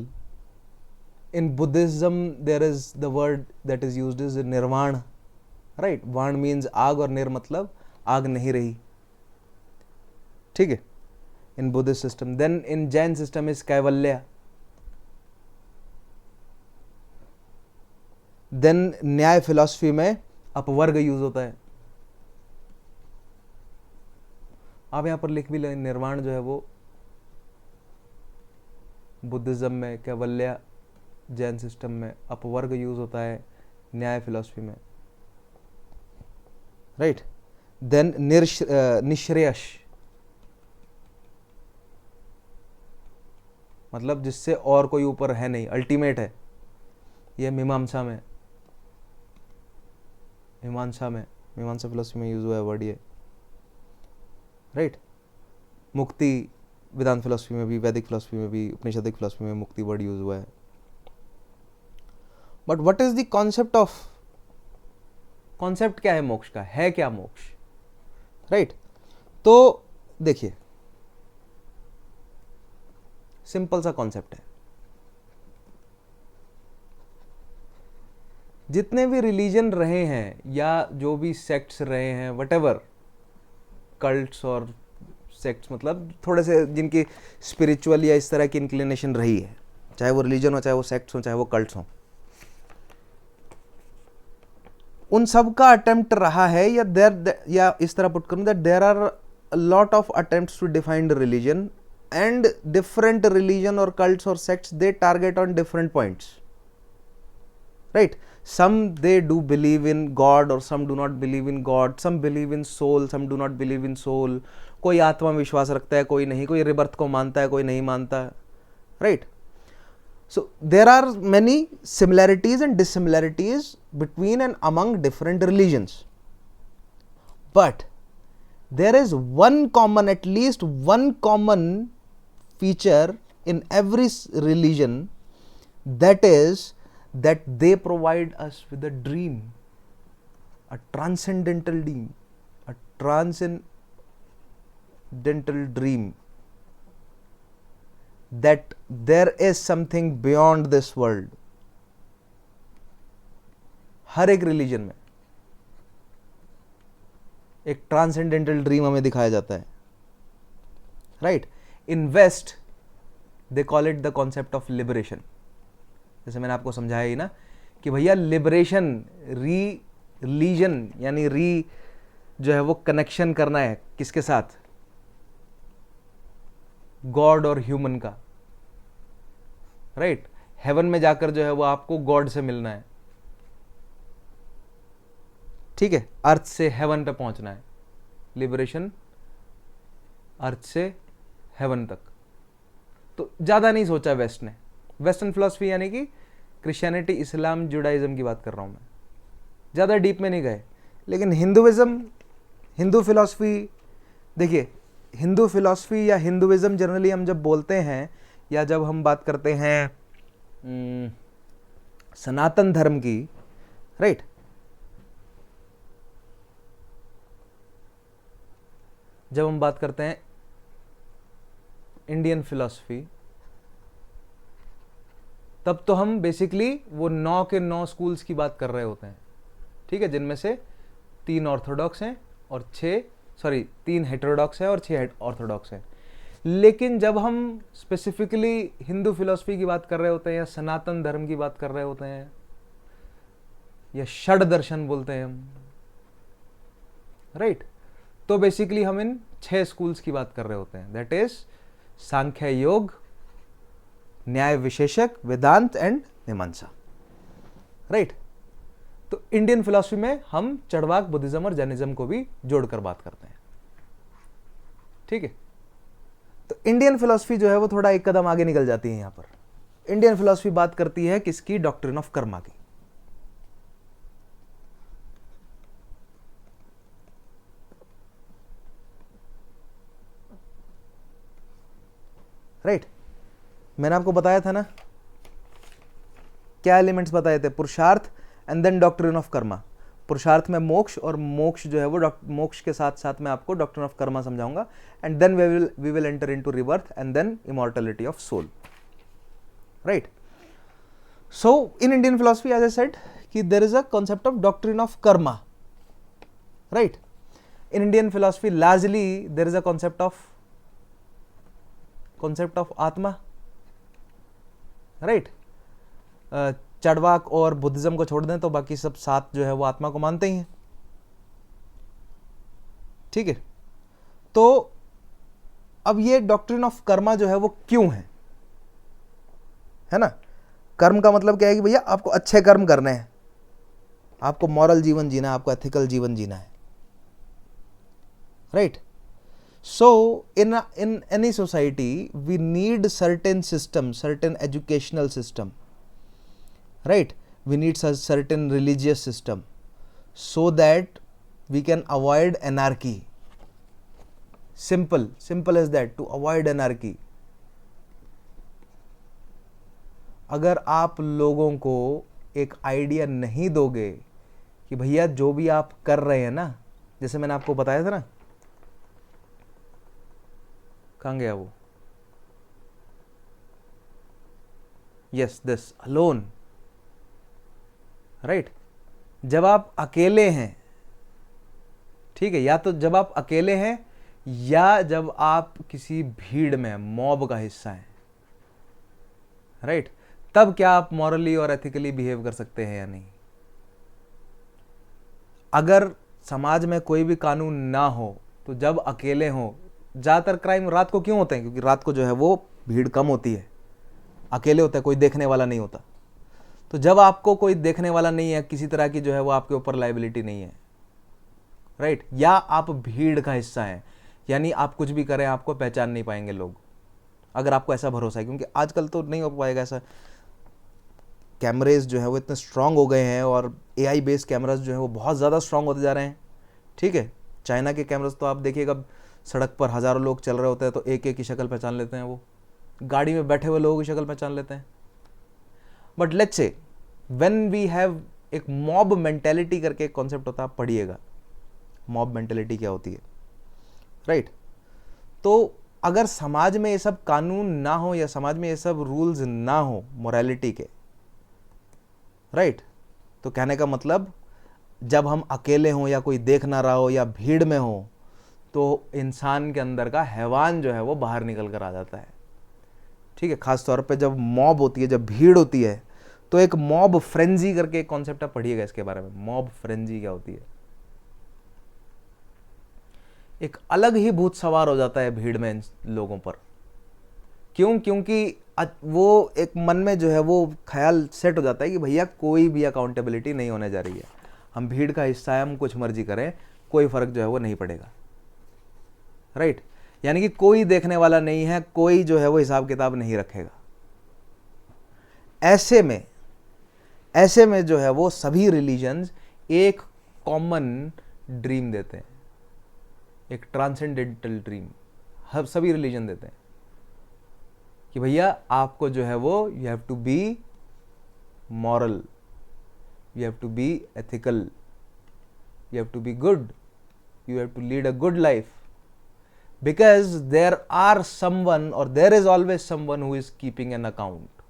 In Buddhism there is the word that is used is nirvana, right. Van means आग और निर मतलब आग नहीं रही, ठीक है, in Buddhist system. Then in Jain system is Kaivalya. Then न्याय फिलॉसफी में अपवर्ग यूज होता है. आप यहां पर लिख भी लें, निर्वाण जो है वो बुद्धिज्म में, कैवल्या जैन सिस्टम में अपवर्ग यूज होता है, न्याय फिलॉसफी में, राइट. देन निश्रेयश मतलब जिससे और कोई ऊपर है नहीं, अल्टीमेट है. यह मीमांसा फिलोसफी में यूज हुआ है वर्ड ये, राइट. मुक्ति वेदांत फिलोसफी में भी, वैदिक फिलोसफी में भी, उपनिषदिक फिलोसफी में मुक्ति वर्ड यूज हुआ है. But what is the concept क्या है मोक्ष का, है क्या मोक्ष, राइट. तो देखिए सिंपल सा कॉन्सेप्ट है. जितने भी रिलीजन रहे हैं या जो भी सेक्ट्स रहे हैं, वटेवर कल्ट्स और सेक्ट्स, मतलब थोड़े से जिनकी स्पिरिचुअल या इस तरह की इंक्लिनेशन रही है, चाहे वो रिलीजन हो, चाहे वो सेक्ट्स हो, चाहे वो कल्ट्स हो, उन सब का अटेम्प्ट रहा है या इस तरह पुट करूं that there are a lot of attempts to define religion, and different religion or cults or sects, they target on different points, right. Some they do believe in God or some do not believe in God, some believe in soul, some do not believe in soul. कोई आत्मा में विश्वास रखता है, कोई नहीं, कोई rebirth को मानता है, कोई नहीं मानता, right. So there are many similarities and dissimilarities between and among different religions, but there is one common, at least one common feature in every religion, that is that they provide us with a dream. a transcendental dream, a transcendental dream that there is something beyond this world. हर एक religion में एक transcendental dream हमें दिखाया जाता है, right. In west they call it the concept of liberation. जैसे मैंने आपको समझाया ही ना कि भैया लिबरेशन, रिलीजन यानी जो है वो कनेक्शन करना है किसके साथ, गॉड और ह्यूमन का, राइट. हेवन में जाकर जो है वो आपको गॉड से मिलना है, ठीक है. अर्थ से हेवन पे पहुंचना है. लिबरेशन अर्थ से हेवन तक. तो ज्यादा नहीं सोचा वेस्ट ने. वेस्टर्न फिलॉसफी यानी कि क्रिश्चियनिटी, इस्लाम, जुडाइज्म की बात कर रहा हूं मैं, ज्यादा डीप में नहीं गए. लेकिन हिंदुइज्म, हिंदू फिलॉसफी, देखिए हिंदू फिलॉसफी या हिंदुइज्म जनरली हम जब बोलते हैं या जब हम बात करते हैं सनातन धर्म की, राइट, जब हम बात करते हैं इंडियन फिलॉसफी, तब तो हम बेसिकली वो 9 के 9 स्कूल्स की बात कर रहे होते हैं, ठीक है, जिनमें से 3 ऑर्थोडॉक्स हैं और 3 हेटेरोडॉक्स हैं और 6 ऑर्थोडॉक्स हैं. लेकिन जब हम स्पेसिफिकली हिंदू फिलॉसफी की बात कर रहे होते हैं या सनातन धर्म की बात कर रहे होते हैं या षड दर्शन बोलते हैं हम, राइट, तो बेसिकली हम इन 6 स्कूल्स की बात कर रहे होते हैं. दैट इज सांख्य योग, न्याय विशेषक, वेदांत एंड मीमांसा, राइट. तो इंडियन फिलॉसफी में हम चड़वाक, बुद्धिज्म और जैनिज्म को भी जोड़कर बात करते हैं, ठीक है. तो इंडियन फिलॉसफी जो है वो थोड़ा एक कदम आगे निकल जाती है. यहां पर इंडियन फिलॉसफी बात करती है किसकी, डॉक्ट्रिन ऑफ कर्मा की. राइट. मैंने आपको बताया था ना, क्या एलिमेंट्स बताए थे, purushartha and then doctrine of karma. पुरुषार्थ में मोक्ष, और मोक्ष जो है वो मोक्ष के साथ साथ मैं आपको डॉक्ट्रिन ऑफ कर्मा समझाऊंगा. And then we will enter into rebirth and then immortality of soul, right. So in Indian philosophy as I said कि there is a concept of doctrine of karma, right. In Indian philosophy largely there is a concept of atma, right. Charvaka और बुद्धिज्म को छोड़ दें तो बाकी सब 7 जो है वो आत्मा को मानते ही हैं, ठीक है. तो अब ये डॉक्ट्रिन ऑफ कर्मा जो है वो क्यों है ना. कर्म का मतलब क्या है कि भैया आपको अच्छे कर्म करने हैं, आपको मॉरल जीवन जीना है, आपको एथिकल जीवन जीना है, right. So in any society we need certain system, certain educational system, right. We need a certain religious system so that we can avoid anarchy. Simple as that, to avoid anarchy. अगर आप लोगों को एक idea नहीं दोगे कि भैया जो भी आप कर रहे हैं ना, जैसे मैंने आपको बताया था ना, कहां गया वो, यस, दिस अलोन, राइट. जब आप अकेले हैं, ठीक है, या तो जब आप अकेले हैं या जब आप किसी भीड़ में, मॉब का हिस्सा हैं, राइट, तब क्या आप मॉरली और एथिकली बिहेव कर सकते हैं या नहीं. अगर समाज में कोई भी कानून ना हो तो जब अकेले हो, ज़्यादातर क्राइम रात को क्यों होते हैं, क्योंकि रात को जो है वो भीड़ कम होती है, अकेले होता है, कोई देखने वाला नहीं होता. तो जब आपको कोई देखने वाला नहीं है, किसी तरह की जो है वो आपके ऊपर लाइबिलिटी नहीं है, राइट, या आप भीड़ का हिस्सा हैं, यानी आप कुछ भी करें आपको पहचान नहीं पाएंगे लोग, अगर आपको ऐसा भरोसा है. क्योंकि आजकल तो नहीं हो पाएगा ऐसा, कैमरेज जो है वो इतने स्ट्रांग हो गए हैं और AI बेस्ड कैमराज जो है वो बहुत ज़्यादा स्ट्रांग होते जा रहे हैं, ठीक है. चाइना के कैमराज तो आप देखिएगा, सड़क पर हज़ारों लोग चल रहे होते हैं तो एक की शक्ल पहचान लेते हैं, वो गाड़ी में बैठे हुए लोगों की शक्ल पहचान लेते हैं. But let's say when we have एक मॉब मेंटेलिटी करके एक कॉन्सेप्ट होता है, आप पढ़िएगा मॉब मेंटेलिटी क्या होती है, राइट। तो अगर समाज में ये सब कानून ना हो या समाज में ये सब रूल्स ना हो मोरालिटी के, राइट, तो कहने का मतलब जब हम अकेले हों या कोई देख ना रहा हो या भीड़ में हो, तो इंसान के अंदर का हैवान जो है वो बाहर निकल कर आ जाता है, ठीक है। खास तौर पे जब मॉब होती है, जब भीड़ होती है, तो एक मॉब फ्रेंजी करके एक कॉन्सेप्ट आप पढ़िएगा इसके बारे में। मॉब फ्रेंजी क्या होती है? एक अलग ही भूत सवार हो जाता है भीड़ में इन लोगों पर। क्यों? क्योंकि वो एक मन में जो है वो ख्याल सेट हो जाता है कि भैया कोई भी अकाउंटेबिलिटी नहीं होने जा रही है, हम भीड़ का हिस्सा है, हम कुछ मर्जी करें, कोई फर्क जो है वो नहीं पड़ेगा, राइट। यानी कि कोई देखने वाला नहीं है, कोई जो है वो हिसाब किताब नहीं रखेगा। ऐसे में जो है वो सभी रिलीजन्स एक कॉमन ड्रीम देते हैं, एक ट्रांसेंडेंटल ड्रीम हर सभी रिलीजन देते हैं कि भैया आपको जो है वो you have to be moral, you have to be ethical, you have to be good, you have to lead a good life, because there are someone, or there is always someone who is keeping an account.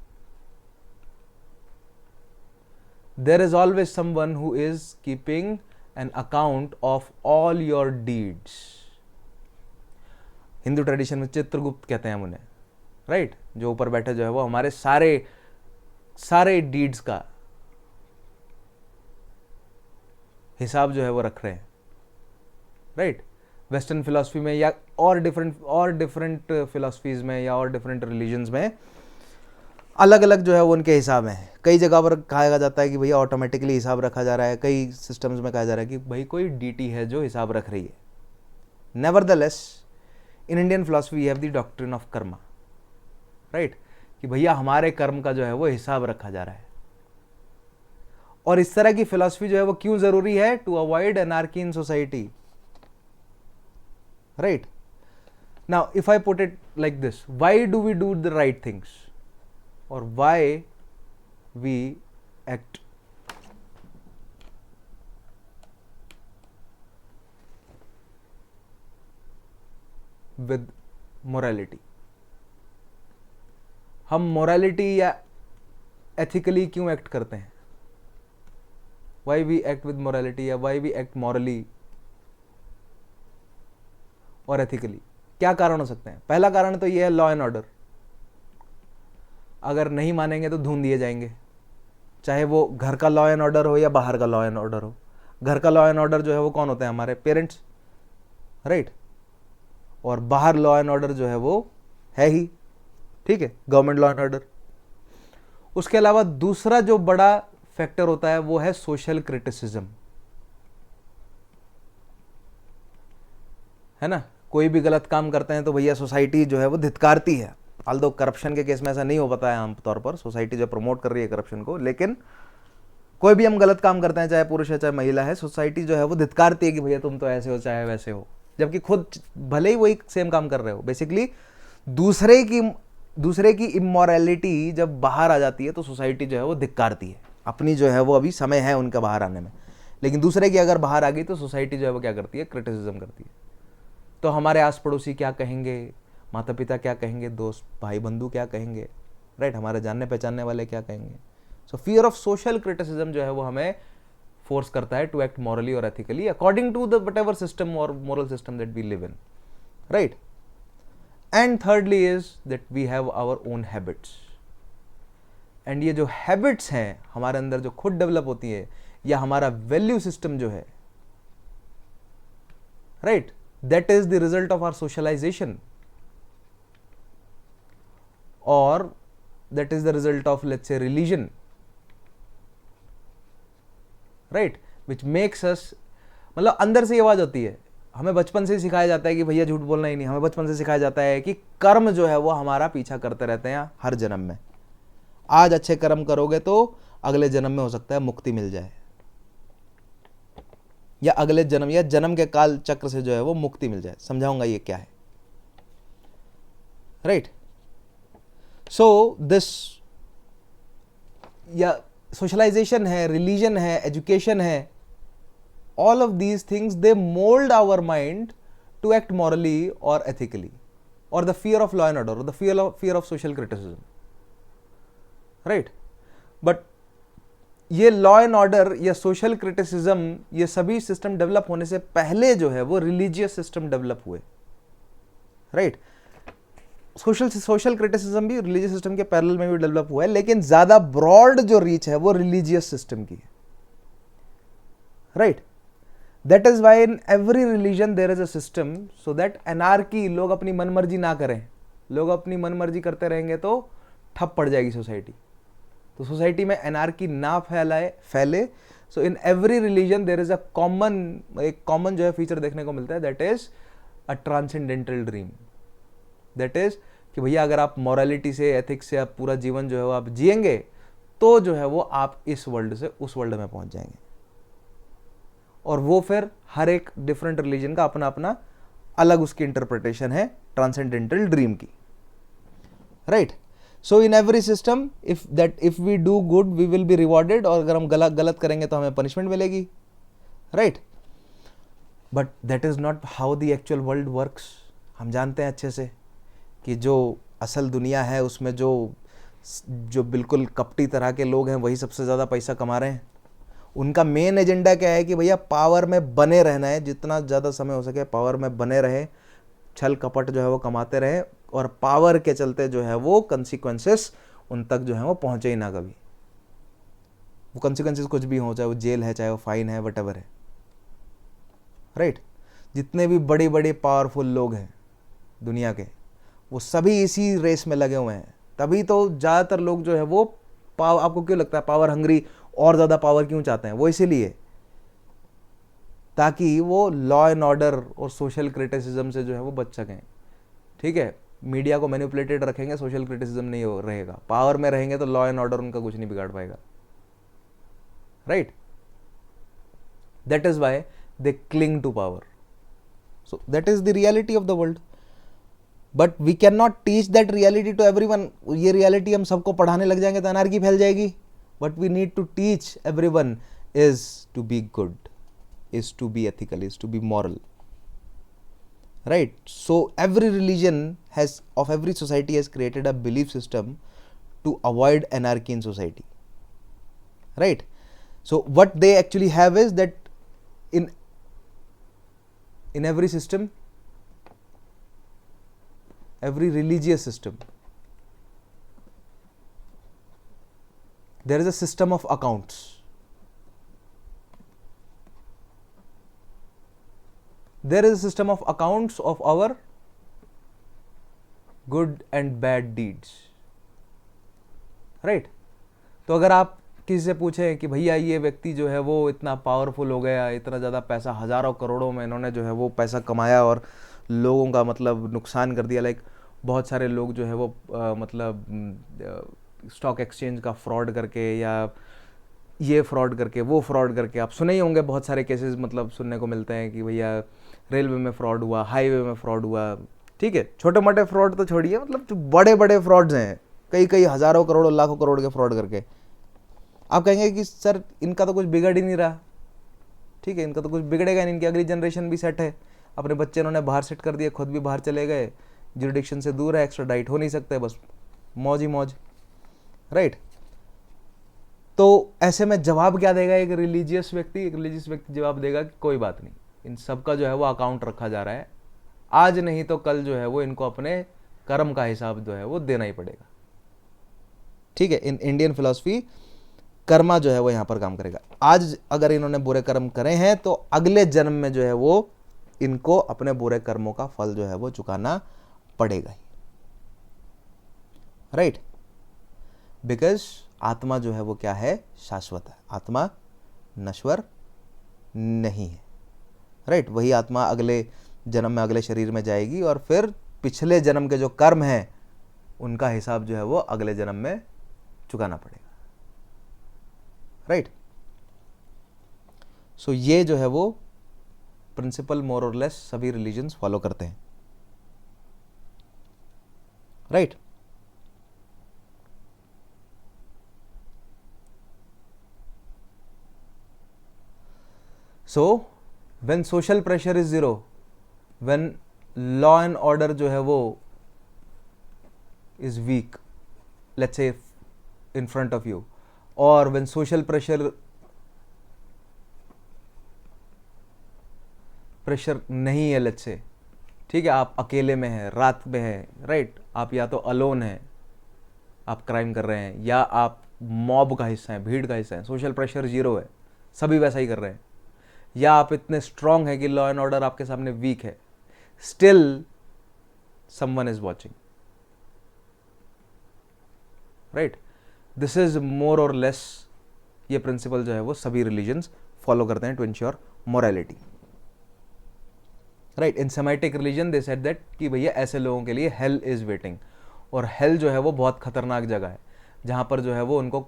There is always someone who is keeping an account of all your deeds. Hindu tradition में चित्रगुप्त कहते हैं हम उन्हें, right, जो ऊपर बैठे जो है वो हमारे सारे डीड्स का हिसाब जो है वो रख रहे हैं, राइट। वेस्टर्न फिलॉसफी में या और डिफरेंट फिलॉसफीज में या और डिफरेंट रिलीजन्स में अलग अलग जो है वो उनके हिसाब हैं। कई जगह पर कहा जाता है कि भैया ऑटोमेटिकली हिसाब रखा जा रहा है, कई सिस्टम्स में कहा जा रहा है कि भाई कोई डीटी है जो हिसाब रख रही है। Nevertheless in Indian philosophy we have the doctrine of karma, right, कि भैया हमारे कर्म का जो है वो हिसाब रखा जा रहा है। और इस तरह की फिलॉसफी जो है वो क्यों जरूरी है? To avoid anarchy in society, right? Now if I put it like this, why do we do the right things, or why we act with morality? हम मोरालिटी या एथिकली क्यों एक्ट करते हैं? why we act with morality या why we act morally और ethically? क्या कारण हो सकते हैं? पहला कारण तो ये है लॉ एंड ऑर्डर। अगर नहीं मानेंगे तो ढूंढ दिए जाएंगे, चाहे वो घर का लॉ एंड ऑर्डर हो या बाहर का लॉ एंड ऑर्डर हो। घर का लॉ एंड ऑर्डर जो है वो कौन होते हैं? हमारे पेरेंट्स, राइट। और बाहर लॉ एंड ऑर्डर जो है वो है ही, ठीक है, गवर्नमेंट लॉ एंड ऑर्डर। उसके अलावा दूसरा जो बड़ा फैक्टर होता है वो है सोशल क्रिटिसिज्म, है ना। कोई भी गलत काम करते हैं तो भैया सोसाइटी जो है वो धिक्कारती है। ऑल्दो करप्शन के केस में ऐसा नहीं हो पाता है आमतौर पर, सोसाइटी जो प्रमोट कर रही है करप्शन को, लेकिन कोई भी हम गलत काम करते हैं, चाहे पुरुष है चाहे महिला है, सोसाइटी जो है वो धिक्कारती है कि भैया तुम तो ऐसे हो चाहे वैसे हो, जबकि खुद भले ही वही सेम काम कर रहे हो। बेसिकली दूसरे की इमोरलिटी जब बाहर आ जाती है तो सोसाइटी जो है वो धिक्कारती है। अपनी जो है वो अभी समय है उनका बाहर आने में, लेकिन दूसरे की अगर बाहर आ गई तो सोसाइटी जो है वो क्या करती है? क्रिटिसिज्म करती है। तो हमारे आस पड़ोसी क्या कहेंगे, माता पिता क्या कहेंगे, दोस्त भाई बंधु क्या कहेंगे, राइट, हमारे जानने पहचानने वाले क्या कहेंगे। So fear of social criticism जो है वो हमें फोर्स करता है टू एक्ट मॉरली और ethically according to the whatever system और moral system that we live in, right. And thirdly is that we have our own habits. एंड ये जो हैबिट्स हैं हमारे अंदर जो खुद डेवलप होती है, या हमारा वैल्यू सिस्टम जो है, right, that is the result of our socialization, or that is the result of, let's say, religion, right, which makes us, मतलब अंदर से ये आवाज होती है। हमें बचपन से सिखाया जाता है कि भैया झूठ बोलना ही नहीं, हमें बचपन से सिखाया जाता है कि कर्म जो है वो हमारा पीछा करते रहते हैं हर जन्म में। आज अच्छे कर्म करोगे तो अगले जन्म में हो सकता है मुक्ति मिल जाए, या अगले जन्म या जन्म के काल चक्र से जो है वो मुक्ति मिल जाए। समझाऊंगा ये क्या है, राइट। सो दिस, या सोशलाइजेशन है, रिलीजन है, एजुकेशन है, all of these things they mold our mind to act morally or ethically, or the fear of law and order, or the fear of social criticism, right? But ये law and order या social criticism ये सभी system develop होने से पहले जो है वो रिलीजियस सिस्टम डेवलप हुए, राइट? सोशल क्रिटिसिज्म भी रिलीजियस सिस्टम के पैरेलल में भी डेवलप हुआ है, लेकिन ज्यादा ब्रॉड जो रीच है वो रिलीजियस सिस्टम की है, right? That is why in every religion there is a system, so that anarchy, लोग अपनी मनमर्जी ना करें। लोग अपनी मनमर्जी करते रहेंगे तो ठप पड़ जाएगी सोसाइटी, तो सोसाइटी में एनार्की ना फैले। So in every religion there is एक कॉमन जो है फीचर देखने को मिलता है, that is a transcendental dream. That is कि भैया अगर आप मॉरलिटी से, एथिक्स से आप पूरा जीवन जो है वो आप जिएंगे तो जो है वो आप इस वर्ल्ड से उस वर्ल्ड में पहुंच जाएंगे। और वो फिर हर एक डिफरेंट रिलीजन का अपना अपना अलग उसकी इंटरप्रिटेशन है ट्रांसेंडेंटल ड्रीम की, right? So in every system if we do good we will be rewarded, और अगर हम गलत करेंगे तो हमें पनिशमेंट मिलेगी, right? But that is not how the actual world works. हम जानते हैं अच्छे से कि जो असल दुनिया है उसमें जो बिल्कुल कपटी तरह के लोग हैं वही सबसे ज़्यादा पैसा कमा रहे हैं। उनका मेन एजेंडा क्या है कि भैया पावर में बने रहना है, जितना ज़्यादा समय हो सके पावर में बने रहे, छल कपट जो है वो कमाते रहे, और पावर के चलते जो है वो कंसिक्वेंसेस उन तक जो है वो पहुंचे ही ना कभी। वो कंसिक्वेंसेस कुछ भी हो, चाहे वो जेल है, चाहे वो फाइन है, वटएवर है, राइट? जितने भी बड़े बड़े पावरफुल लोग हैं दुनिया के, वो सभी इसी रेस में लगे हुए हैं। तभी तो ज़्यादातर लोग जो है वो आपको क्यों लगता है पावर हंग्री, और ज़्यादा पावर क्यों चाहते हैं? वो इसीलिए ताकि वो लॉ एंड ऑर्डर और सोशल क्रिटिसिज्म से जो है वो बच सकें, ठीक है? मीडिया को मैनिपुलेटेड रखेंगे, सोशल क्रिटिसिज्म नहीं रहेगा। पावर में रहेंगे तो लॉ एंड ऑर्डर उनका कुछ नहीं बिगाड़ पाएगा, right? That is why they cling to power. So that is the reality of the world, but we can not teach that reality to everyone. ये रियलिटी हम सबको पढ़ाने लग जाएंगे तो अनार्की फैल जाएगी। What we need to teach everyone is to be good, is to be ethical, is to be moral, right? So every religion of every society has created a belief system to avoid anarchy in society, right? So what they actually have is that in every system, every religious system, there is a system of accounts. There is a system of accounts of our good and bad deeds, right? तो अगर आप किसी से पूछें कि भैया ये व्यक्ति जो है वो इतना पावरफुल हो गया, इतना ज़्यादा पैसा, हज़ारों करोड़ों में इन्होंने जो है वो पैसा कमाया और लोगों का मतलब नुकसान कर दिया, लाइक बहुत सारे लोग जो है वो मतलब स्टॉक एक्सचेंज का फ्रॉड करके या ये फ्रॉड करके वो फ्रॉड करके, आप सुने ही होंगे बहुत सारे केसेस मतलब सुनने को मिलते हैं कि भैया रेलवे में फ्रॉड हुआ, हाईवे में फ्रॉड हुआ, ठीक है? छोटे मोटे फ्रॉड तो छोड़िए, मतलब जो बड़े बड़े फ्रॉड्स हैं, कई हज़ारों करोड़ों लाखों करोड़ के फ्रॉड करके, आप कहेंगे कि सर इनका तो कुछ बिगड़ ही नहीं रहा, ठीक है? इनका तो कुछ बिगड़ेगा नहीं, इनकी अगली जनरेशन भी सेट है, अपने बच्चे इन्होंने बाहर सेट कर दिए, खुद भी बाहर चले गए, जुरिडिक्शन से दूर है, एक्स्ट्राडाइट हो नहीं सकते, बस मौज ही मौज, राइट? तो ऐसे में जवाब क्या देगा एक रिलीजियस व्यक्ति जवाब देगा कि कोई बात नहीं, इन सब का जो है वो अकाउंट रखा जा रहा है, आज नहीं तो कल जो है वो इनको अपने कर्म का हिसाब जो है वो देना ही पड़ेगा, ठीक है? इन इंडियन फिलॉसफी कर्मा जो है वो यहाँ पर काम करेगा। आज अगर इन्होंने बुरे कर्म करे हैं तो अगले जन्म में जो है वो इनको अपने बुरे कर्मों का फल जो है वो चुकाना पड़ेगा ही, राइट? बिकॉज आत्मा जो है वो क्या है? शाश्वत है, आत्मा नश्वर नहीं है, राइट? वही आत्मा अगले जन्म में अगले शरीर में जाएगी और फिर पिछले जन्म के जो कर्म हैं उनका हिसाब जो है वो अगले जन्म में चुकाना पड़ेगा, राइट? सो ये जो है वो प्रिंसिपल मोर और लेस सभी रिलीजन्स फॉलो करते हैं, right? So when social pressure is zero, when law and order जो है वो is weak, let's say in front of you, और व्हेन सोशल प्रेशर नहीं है, लेट्स से, ठीक है, आप अकेले में हैं, रात में हैं, राइट, आप या तो अलोन हैं, आप क्राइम कर रहे हैं, या आप मॉब का हिस्सा हैं, भीड़ का हिस्सा हैं, सोशल प्रेशर जीरो है, सभी वैसा ही कर रहे हैं, या आप इतने स्ट्रांग हैं कि लॉ एंड ऑर्डर आपके सामने वीक है, still someone is watching, right. This is more और लेस, ये प्रिंसिपल जो है वो सभी रिलीजन्स फॉलो करते हैं to ensure morality, right. In Semitic religion they said that कि भैया ऐसे लोगों के लिए हेल इज वेटिंग, और हेल जो है वो बहुत खतरनाक जगह है, जहाँ पर जो है वो उनको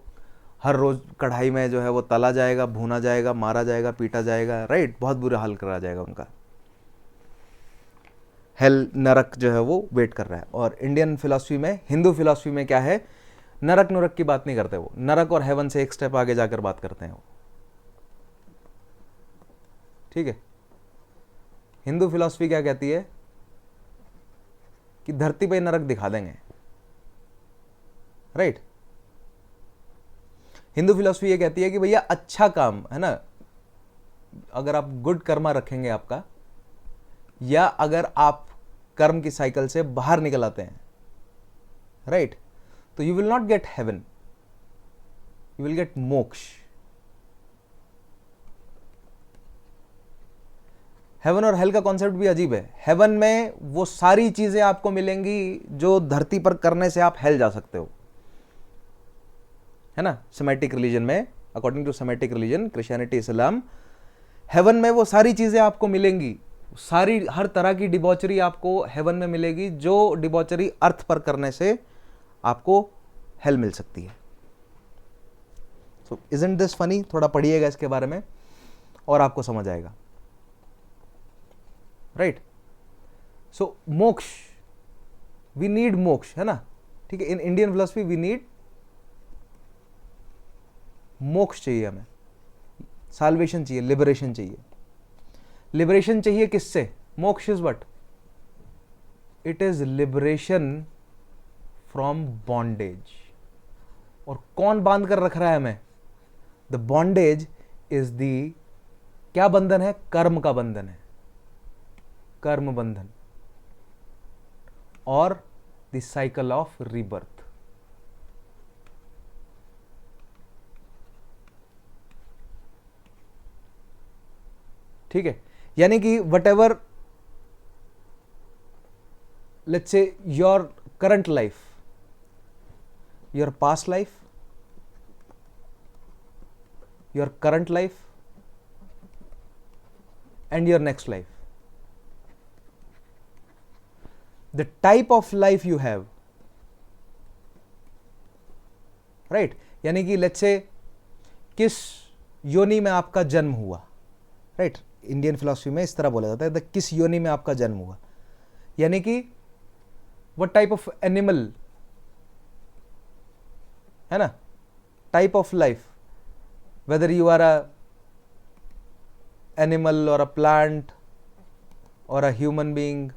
हर रोज कढ़ाई में जो है वो तला जाएगा, भूना जाएगा, मारा जाएगा, पीटा जाएगा, राइट, बहुत बुरा हाल करा जाएगा उनका। हेल, नरक जो है वो वेट कर रहा है। और इंडियन फिलॉसफी में, हिंदू फिलॉसफी में क्या है, नरक नरक की बात नहीं करते वो, नरक और हेवन से एक स्टेप आगे जाकर बात करते हैं वो, ठीक है। हिंदू फिलॉसफी क्या कहती है कि धरती पे नरक दिखा देंगे, राइट। हिंदू फिलॉसफी ये कहती है कि भैया अच्छा काम है ना, अगर आप गुड कर्मा रखेंगे आपका, या अगर आप कर्म की साइकिल से बाहर निकल आते हैं, राइट, तो you will not get heaven, you will get moksha. Heaven और हेल का कॉन्सेप्ट भी अजीब है। हेवन में वो सारी चीजें आपको मिलेंगी जो धरती पर करने से आप हेल जा सकते हो, है ना। सेमेटिक रिलीजन में, according to Semitic religion, Christianity, Islam, heaven में वो सारी चीजें आपको मिलेंगी, सारी हर तरह की डिबॉचरी आपको हेवन में मिलेगी, जो डिबॉचरी अर्थ पर करने से आपको हेल मिल सकती है। सो इजंट दिस फनी? थोड़ा पढ़िएगा इसके बारे में और आपको समझ आएगा, राइट। सो मोक्ष, वी नीड मोक्ष, है ना, ठीक है। In Indian philosophy we need moksha, चाहिए हमें, साल्वेशन चाहिए, लिबरेशन चाहिए। लिबरेशन चाहिए किससे? मोक्ष is what? It is liberation from bondage. और कौन बांध कर रख रहा है हमें? द बॉन्डेज इज दी, क्या बंधन है? कर्म का बंधन है, कर्म बंधन, और द साइकिल ऑफ रीबर्थ। ठीक है, यानी कि what ever, let's say your current life, your past life, your current life and your next life, the type of life you have, right, यानी कि लेट्स से किस योनि में आपका जन्म हुआ, राइट, इंडियन फिलॉसफी में इस तरह बोला जाता है, किस योनि में आपका जन्म हुआ, यानी कि what type of animal, है ना, type of life, whether you are a animal और अ प्लांट और अ ह्यूमन बीइंग,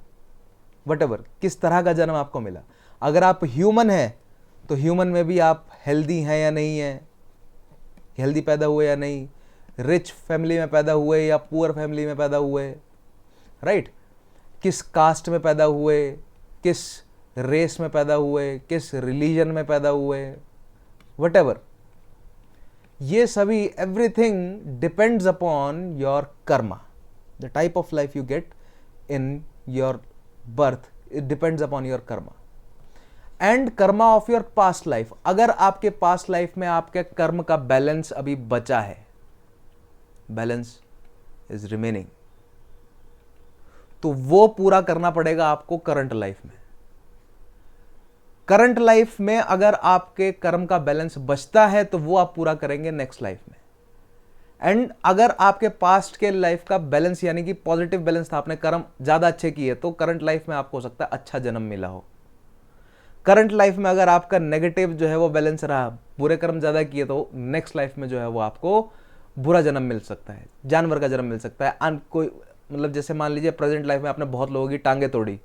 वटएवर, किस तरह का जन्म आपको मिला। अगर आप ह्यूमन हैं तो ह्यूमन में भी आप हेल्दी हैं या नहीं हैं, हेल्दी पैदा हुए या नहीं, रिच फैमिली में पैदा हुए या पुअर फैमिली में पैदा हुए, राइट, किस कास्ट में पैदा हुए, किस रेस में पैदा हुए, किस रिलीजन में पैदा हुए, वटएवर, ये सभी, everything depends upon your Karma. The type of life you get in your birth, it depends upon your Karma and Karma of your past life. अगर आपके पास्ट लाइफ में आपके कर्म का बैलेंस अभी बचा है, बैलेंस इज रिमेनिंग, तो वो पूरा करना पड़ेगा आपको करंट लाइफ में। करंट लाइफ में अगर आपके कर्म का बैलेंस बचता है तो वो आप पूरा करेंगे नेक्स्ट लाइफ में। एंड अगर आपके पास्ट के लाइफ का बैलेंस, यानी कि पॉजिटिव बैलेंस था, आपने कर्म ज्यादा अच्छे किए, तो करंट लाइफ में आपको हो सकता है अच्छा जन्म मिला हो। करंट लाइफ में अगर आपका नेगेटिव जो है वो बैलेंस रहा, बुरे कर्म ज्यादा किए, तो नेक्स्ट लाइफ में जो है वो आपको बुरा जन्म मिल सकता है, जानवर का जन्म मिल सकता है, कोई मतलब जैसे मान लीजिए प्रेजेंट लाइफ में आपने बहुत लोगों की टांगे तोड़ी,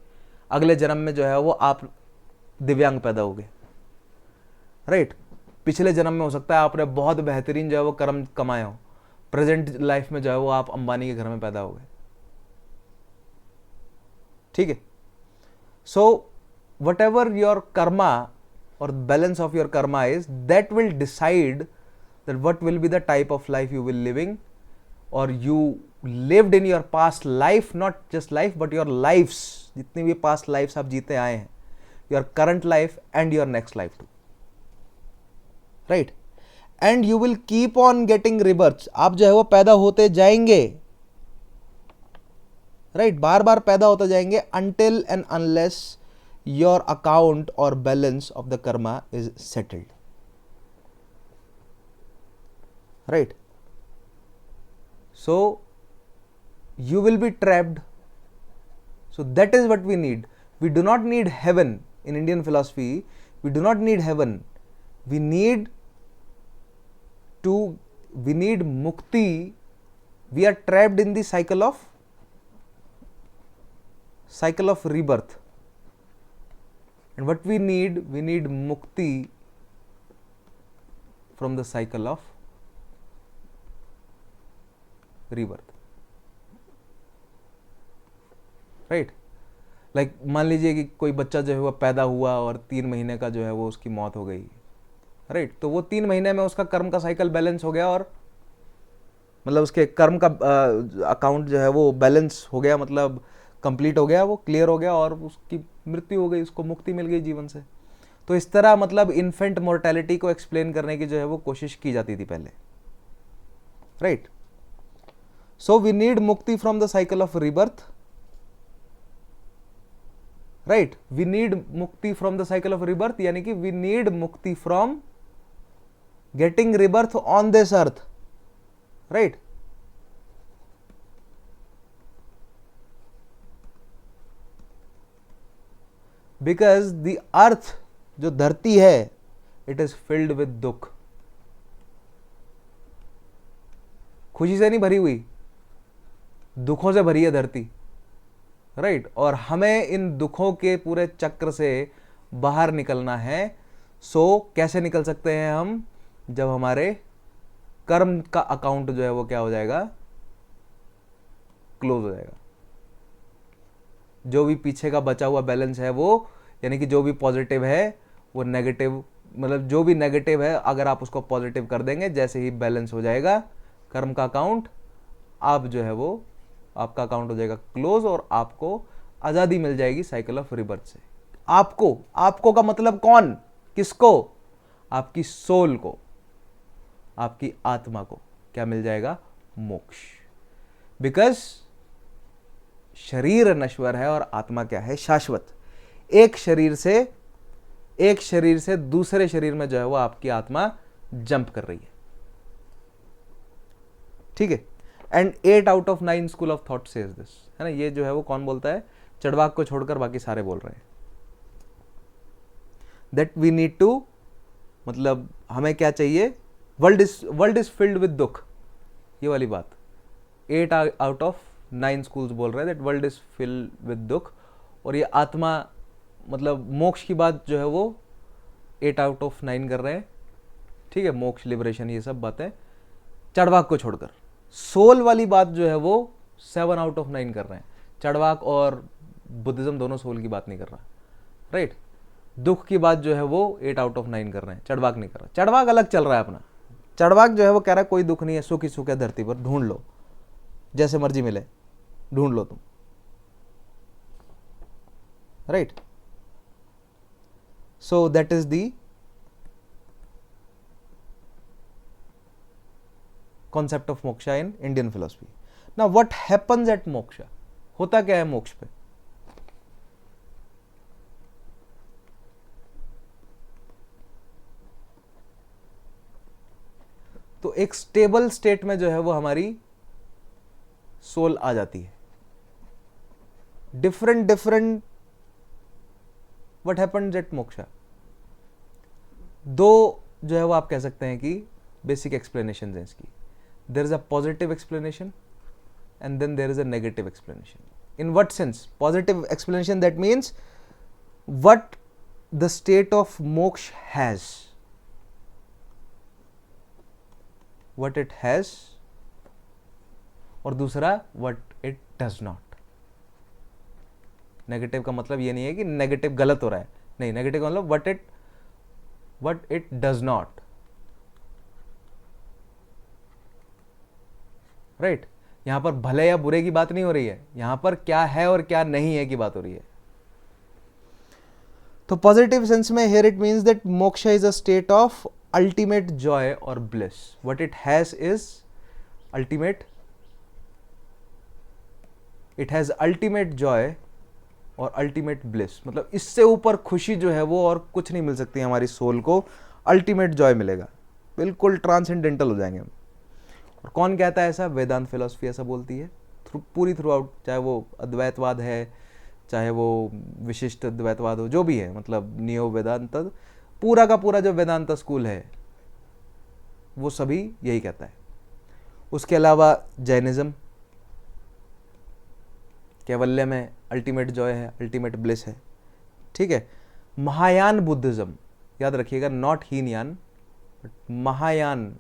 अगले जन्म में जो है वो आप दिव्यांग पैदा होगे, राइट। पिछले जन्म में हो सकता है आपने बहुत बेहतरीन जो है वो कर्म कमाए हो, प्रेजेंट लाइफ में जो है वो आप अंबानी के घर में पैदा हो गए, ठीक है। So whatever your karma और balance of your karma is, that will decide that what will be the type of life you will living और you lived in your past life, not just life but your lifes, जितनी भी past lifes आप जीते आए हैं, your current life and your next life too, right. And you will keep on getting rebirth, आप जो है वो पैदा होते जाएंगे, राइट, बार बार पैदा होते जाएंगे, until and unless your account और balance of the karma is settled, right. So you will be trapped. So that is what we need. We do not need heaven in Indian philosophy. We do not need heaven. We need mukti. We are trapped in the cycle of rebirth. And what we need mukti from the cycle of rebirth. Right, like मान लीजिए कि कोई बच्चा जो है वो पैदा हुआ और 3 महीने का जो है वो उसकी मौत हो गई, राइट। तो वो 3 महीने में उसका कर्म का साइकिल बैलेंस हो गया और मतलब उसके कर्म का अकाउंट जो है वो बैलेंस हो गया, मतलब कंप्लीट हो गया, वो क्लियर हो गया और उसकी मृत्यु हो गई, उसको मुक्ति मिल गई जीवन से। तो इस तरह मतलब इन्फेंट मोर्टेलिटी को एक्सप्लेन करने की जो है वो कोशिश की जाती थी पहले, right. So we need mukti from the cycle of rebirth, right. We need mukti from the cycle of rebirth, यानी कि we need mukti from getting rebirth on this earth, right. Because the earth, जो धरती है, इट इज फिल्ड विद दुख, खुशी से नहीं भरी हुई, दुखों से भरी है धरती, राइट। और हमें इन दुखों के पूरे चक्र से बाहर निकलना है। सो कैसे निकल सकते हैं हम? जब हमारे कर्म का अकाउंट जो है वो क्या हो जाएगा? क्लोज हो जाएगा। जो भी पीछे का बचा हुआ बैलेंस है वो, यानी कि जो भी पॉजिटिव है वो नेगेटिव, मतलब जो भी नेगेटिव है अगर आप उसको पॉजिटिव कर देंगे, जैसे ही बैलेंस हो जाएगा कर्म का अकाउंट, आप जो है वो आपका अकाउंट हो जाएगा क्लोज और आपको आज़ादी मिल जाएगी साइकिल ऑफ रिबर्थ से। आपको का मतलब कौन? किसको? आपकी सोल को, आपकी आत्मा को क्या मिल जाएगा? मोक्ष। बिकॉज शरीर नश्वर है और आत्मा क्या है? शाश्वत। एक शरीर से दूसरे शरीर में जो है वो आपकी आत्मा जंप कर रही है, ठीक है। And 8 out of 9 school of thought says this, है ना। ये जो है वो कौन बोलता है? चड़वाक को छोड़कर बाकी सारे बोल रहे हैं। दैट वी नीड टू, मतलब हमें क्या चाहिए? वर्ल्ड इज फिल्ड विद दुख, ये वाली बात 8 out of 9 स्कूल्स बोल रहे हैं that world is filled with दुख। और ये आत्मा, मतलब मोक्ष की बात जो है वो 8 out of 9 कर रहे हैं, ठीक है। मोक्ष, लिबरेशन, ये सब बातें चड़वाक को छोड़कर। सोल वाली बात जो है वो 7 out of 9 कर रहे हैं। चड़वाक और बुद्धिज्म दोनों सोल की बात नहीं कर रहा, राइट। दुख की बात जो है वो 8 out of 9 कर रहे हैं, चड़वाक नहीं कर रहा। चड़वाक अलग चल रहा है अपना। चड़वाक जो है वो कह रहा है कोई दुख नहीं है, सुख ही सुख है धरती पर, ढूंढ लो, जैसे मर्जी मिले ढूंढ लो तुम, right. So that is the concept of moksha in Indian philosophy. Now what happens at moksha? होता क्या है मोक्ष पे? तो एक स्टेबल स्टेट में जो है वो हमारी सोल आ जाती है। Different what happens at moksha? दो जो है वो आप कह सकते हैं कि बेसिक एक्सप्लेनेशन है इसकी। there is a positive explanation and then there is a negative explanation. In what sense? Positive explanation, that means what the state of moksha has, what it has, और दूसरा what it does not. Negative का मतलब ये नहीं है कि negative गलत हो रहा है, नहीं, नेगेटिव का मतलब what it does not. Right? यहां पर भले या बुरे की बात नहीं हो रही है, यहां पर क्या है और क्या नहीं है की बात हो रही है. तो पॉजिटिव सेंस में here it means that moksha is a state of ultimate joy or bliss. What it has is ultimate, it has ultimate joy और अल्टीमेट ब्लिस. मतलब इससे ऊपर खुशी जो है वो और कुछ नहीं मिल सकती हमारी सोल को. अल्टीमेट जॉय मिलेगा, बिल्कुल ट्रांसेंडेंटल हो जाएंगे हम. और कौन कहता है ऐसा? वेदांत फिलॉसफी ऐसा बोलती है पूरी थ्रू आउट, चाहे वो अद्वैतवाद है, चाहे वो विशिष्ट अद्वैतवाद हो, जो भी है, मतलब नियो वेदांत, पूरा का पूरा जो वेदांत स्कूल है वो सभी यही कहता है. उसके अलावा जैनिज्म, कैवल्य में अल्टीमेट जॉय है, अल्टीमेट ब्लिस है. ठीक है. महायान बुद्धिज्म, याद रखिएगा, not Hinayana but Mahayana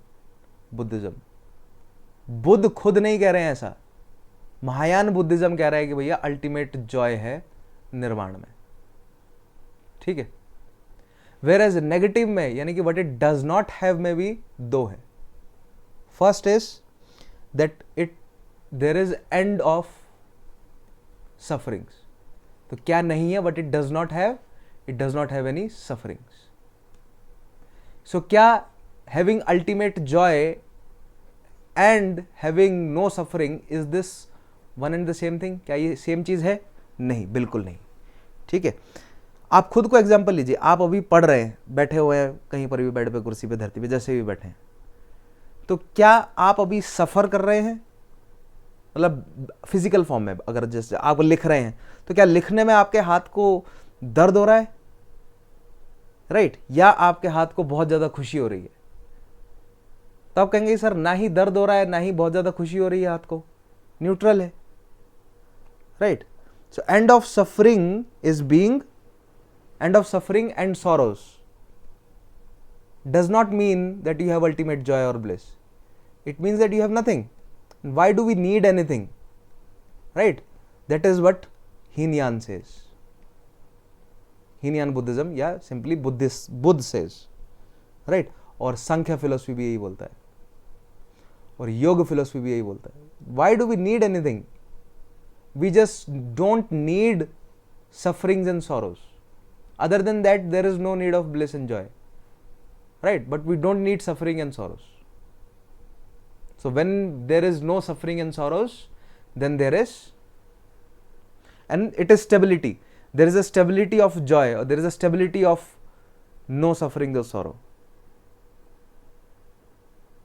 Buddhism. Buddha खुद नहीं कह रहे हैं ऐसा, महायान बुद्धिज्म कह रहा है कि भैया अल्टीमेट जॉय है निर्वाण में. ठीक है. वेयर एज नेगेटिव में, यानी कि what it does not have में भी दो है. First is that it there is end of sufferings. तो क्या नहीं है? What it does not have, it does not have any sufferings. So क्या having ultimate joy and having no suffering, is this one and the same thing? क्या ये same चीज है? नहीं, बिल्कुल नहीं. ठीक है. आप खुद को एग्जांपल लीजिए. आप अभी पढ़ रहे हैं, बैठे हुए हैं कहीं पर भी, बेड पे, कुर्सी पे, धरती पे, जैसे भी बैठे हैं, तो क्या आप अभी सफर कर रहे हैं? मतलब फिजिकल फॉर्म में, अगर जैसे आप लिख रहे हैं तो क्या लिखने में आपके हाथ को दर्द हो रहा है? राइट? या आपके हाथ को बहुत ज्यादा खुशी हो रही है? तो आप कहेंगे सर ना ही दर्द हो रहा है ना ही बहुत ज्यादा खुशी हो रही है, हाथ को न्यूट्रल है. Right? So end of suffering is being, end of suffering and sorrows does not mean that you have ultimate joy or bliss. It means that you have nothing. Why do we need anything? Right? That is what Heenyan says. Heenyan Buddhism या simply Buddh says. Right? और सांख्य philosophy भी यही बोलता है, और योग philosophy भी यही बोलता है. Why do we need anything? We just don't need sufferings and sorrows. Other than that, there is no need of bliss and joy. Right? But we don't need suffering and sorrows. So when there is no suffering and sorrows, then there is, and it is stability. There is a stability of joy, or there is a stability of no suffering or sorrow.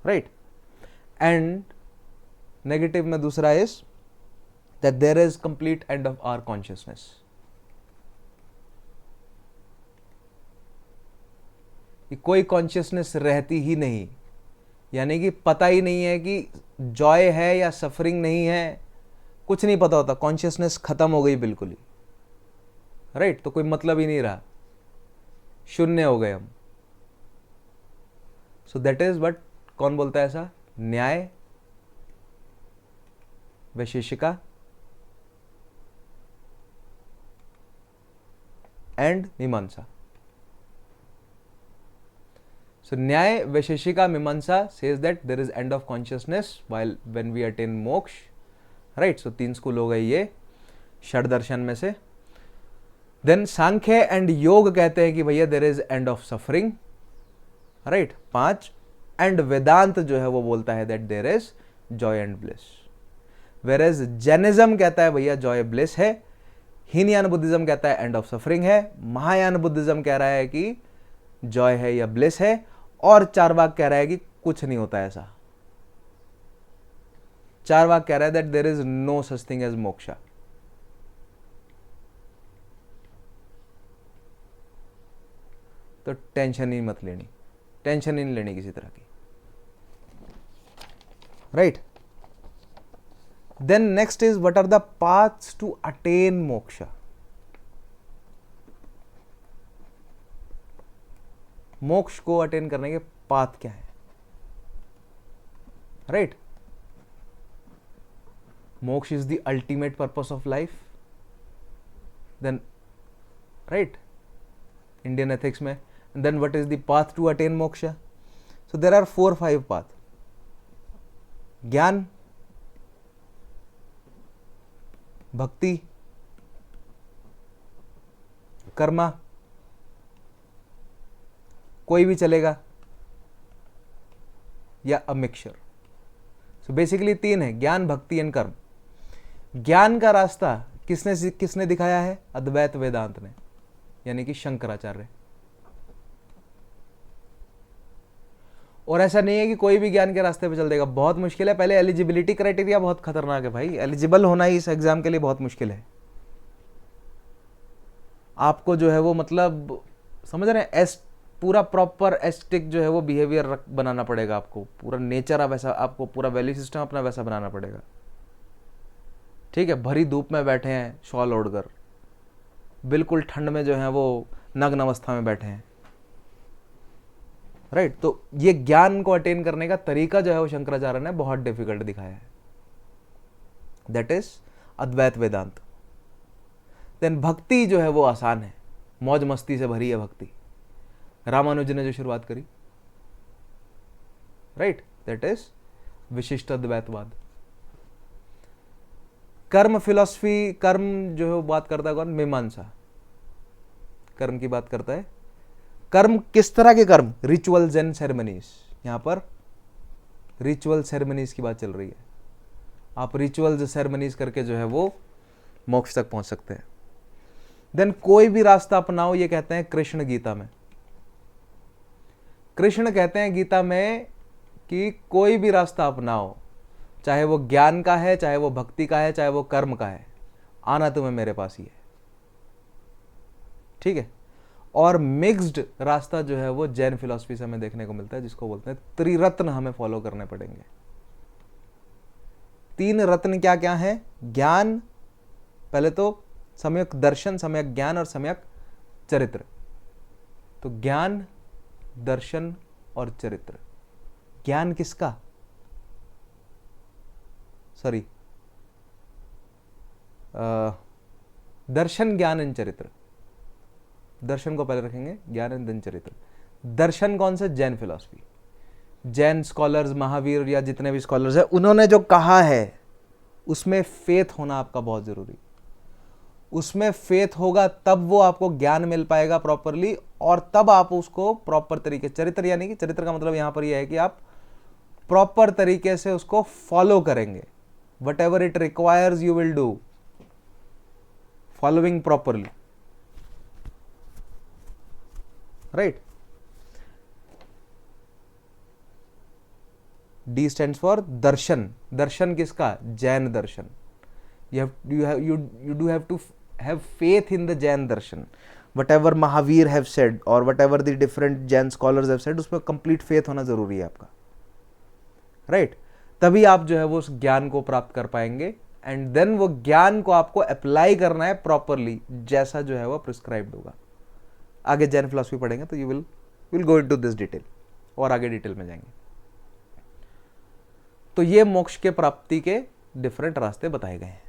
Right? And negative में दूसरा is that there is complete end of our consciousness. कि कोई consciousness रहती ही नहीं, यानी कि पता ही नहीं है कि जॉय है या सफरिंग नहीं है, कुछ नहीं पता होता. कॉन्शियसनेस खत्म हो गई बिल्कुल ही. राइट? तो कोई मतलब ही नहीं रहा, शून्य हो गए हम. सो दैट इज व्हाट, कौन बोलता है ऐसा? न्याय, वैशेषिका एंड मीमांसा. So Nyaya, Vaisheshika, Mimamsa says that there is end of consciousness while when we attain moksha. Right? So 3 school हो गए ये षड दर्शन में से. Then सांख्य एंड योग कहते हैं कि भैया there is end of suffering. Right? 5. And वेदांत जो है वो बोलता है that there is joy and bliss. Whereas Jainism कहता है भैया joy bliss है. हीनयान बुद्धिज्म कहता है end of suffering है. महायान बुद्धिज्म कह रहा है कि joy है या bliss है. और चारवाक कह रहा है कि कुछ नहीं होता ऐसा. चारवाक कह रहा है that there is no such thing as moksha. तो टेंशन ही मत लेनी, टेंशन ही नहीं लेनी किसी तरह की. right? Then next is what are the paths to attain moksha. मोक्ष को अटेन करने के पाथ क्या है, right? Moksha is the ultimate purpose of life, then right, Indian ethics में. Then what is the path to attain moksha? So there are 4-5 path. Gyan, bhakti, Karma, कोई भी चलेगा, या अ मिक्सचर. सो बेसिकली 3 है, ज्ञान, भक्ति एंड कर्म. ज्ञान का रास्ता किसने दिखाया है? अद्वैत वेदांत ने, यानी कि शंकराचार्य. और ऐसा नहीं है कि कोई भी ज्ञान के रास्ते पे चल देगा, बहुत मुश्किल है. पहले एलिजिबिलिटी क्राइटेरिया बहुत खतरनाक है भाई, एलिजिबल होना ही इस एग्जाम के लिए बहुत मुश्किल है. आपको जो है वो मतलब समझ रहे हैं, पूरा प्रॉपर एस्टिक जो है वो बिहेवियर बनाना पड़ेगा आपको, पूरा नेचर वैसा, आपको पूरा वैल्यू सिस्टम अपना वैसा बनाना पड़ेगा. ठीक है, भरी धूप में बैठे हैं शॉल ओढ़कर, बिल्कुल ठंड में जो है वो नग्न अवस्था में बैठे हैं, राइट? तो ये ज्ञान को अटेन करने का तरीका जो है वो शंकराचार्य ने बहुत डिफिकल्ट दिखाया है, that is Advaita Vedanta. Then bhakti जो है वो आसान है, मौज मस्ती से भरी है भक्ति. रामानुज ने जो शुरुआत करी, राइट, दैट इज विशिष्ट अद्वैतवाद. कर्म फिलॉसफी, कर्म जो है वो बात करता है कौन? मीमांसा कर्म की बात करता है. कर्म किस तरह के कर्म? Rituals and ceremonies. यहां पर रिचुअल सेरेमनीज की बात चल रही है. आप रिचुअल्स सेरेमनीज करके जो है वो मोक्ष तक पहुंच सकते हैं. देन कोई भी रास्ता अपनाओ, ये कहते हैं कृष्ण गीता में. कृष्ण कहते हैं गीता में कि कोई भी रास्ता अपनाओ, चाहे वो ज्ञान का है, चाहे वो भक्ति का है, चाहे वो कर्म का है, आना तुम्हें मेरे पास ही है. ठीक है. और मिक्स्ड रास्ता जो है वो जैन फिलॉसफी से हमें देखने को मिलता है, जिसको बोलते हैं त्रिरत्न हमें फॉलो करने पड़ेंगे. 3 रत्न क्या क्या है? ज्ञान, पहले तो सम्यक दर्शन, सम्यक ज्ञान और सम्यक चरित्र. तो ज्ञान, दर्शन और चरित्र. ज्ञान किसका? सॉरी, दर्शन, ज्ञान एंड चरित्र. दर्शन को पहले रखेंगे, ज्ञान एंड देन चरित्र. दर्शन कौन से? जैन फिलॉसफी. जैन स्कॉलर्स, महावीर या जितने भी स्कॉलर्स हैं, उन्होंने जो कहा है उसमें फेथ होना आपका बहुत जरूरी. उसमें फेथ होगा तब वो आपको ज्ञान मिल पाएगा प्रॉपरली, और तब आप उसको प्रॉपर तरीके, चरित्र यानी कि चरित्र का मतलब यहां पर यह है कि आप प्रॉपर तरीके से उसको फॉलो करेंगे. Whatever it requires you will do, following properly, right? D stands for darshan. दर्शन किसका? जैन दर्शन. you do have to have faith in the Jain darshan. Whatever Mahavir have said or whatever the different Jain scholars have said, उसमें complete faith होना जरूरी है आपका, right? तभी आप जो है वो उस ज्ञान को प्राप्त कर पाएंगे. एंड देन वो ज्ञान को आपको अप्लाई करना है प्रॉपरली, जैसा जो है वो प्रिस्क्राइब्ड होगा. आगे जैन फिलॉसफी पढ़ेंगे तो you will go into this detail, और आगे डिटेल में जाएंगे. तो ये मोक्ष के प्राप्ति के डिफरेंट रास्ते बताए गए हैं.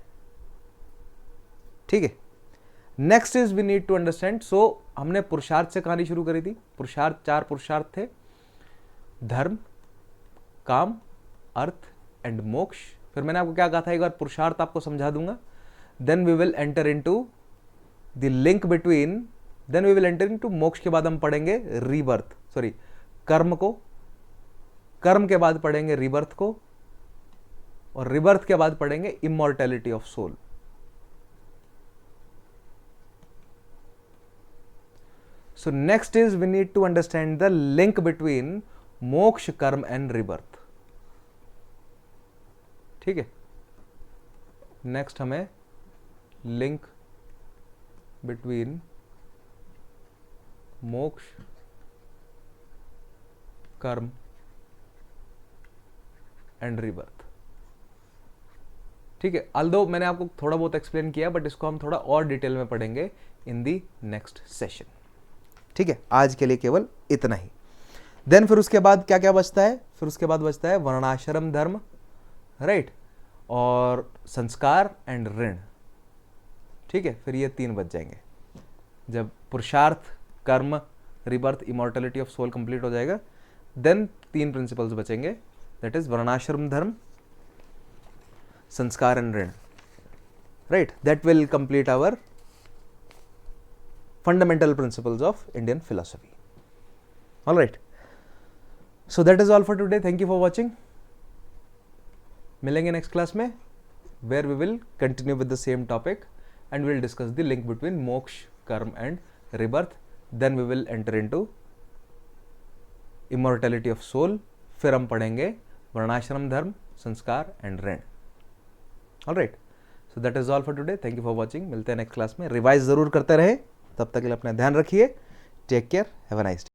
ठीक है. Next is we need to understand. So हमने पुरुषार्थ से कहानी शुरू करी थी. पुरुषार्थ, 4 पुरुषार्थ थे: धर्म, काम, अर्थ एंड मोक्ष. फिर मैंने आपको क्या कहा था, एक बार पुरुषार्थ आपको समझा दूंगा. Then we will enter into the link between, then we will enter into moksha के बाद हम पढ़ेंगे रीबर्थ, सॉरी कर्म को, कर्म के बाद पढ़ेंगे रीबर्थ को, और रीबर्थ के बाद पढ़ेंगे immortality of soul. So next is we need to understand the link between मोक्ष, कर्म एंड rebirth. ठीक है. नेक्स्ट हमें लिंक बिटवीन मोक्ष, कर्म एंड रीबर्थ। ठीक है, ऑल्दो मैंने आपको थोड़ा बहुत एक्सप्लेन किया, बट इसको हम थोड़ा और डिटेल में पढ़ेंगे इन दी नेक्स्ट सेशन। ठीक है, आज के लिए केवल इतना ही। देन फिर उसके बाद क्या क्या बचता है? फिर उसके बाद बचता है वर्णाश्रम धर्म, राइट, और संस्कार एंड ऋण। ठीक है, फिर ये 3 बच जाएंगे। जब पुरुषार्थ, कर्म, rebirth, immortality of soul complete हो जाएगा, देन 3 प्रिंसिपल्स बचेंगे, that is varnashrama dharma, samskara and rina, right. That will complete our fundamental principles of Indian philosophy. All right, so that is all for today. Thank you for watching. मिलेंगे next class में, where we will continue with the same topic and we'll discuss the link between moksha, karma and rebirth. Then we will enter into immortality of soul. फिर हम पढ़ेंगे वर्णाश्रम dharma, samskara and ऋण। Alright, so that is all for today. Thank you for watching. मिलते हैं next class में। Revise जरूर करते रहे, तब तक के लिए अपना ध्यान रखिए। Take care, have a nice day.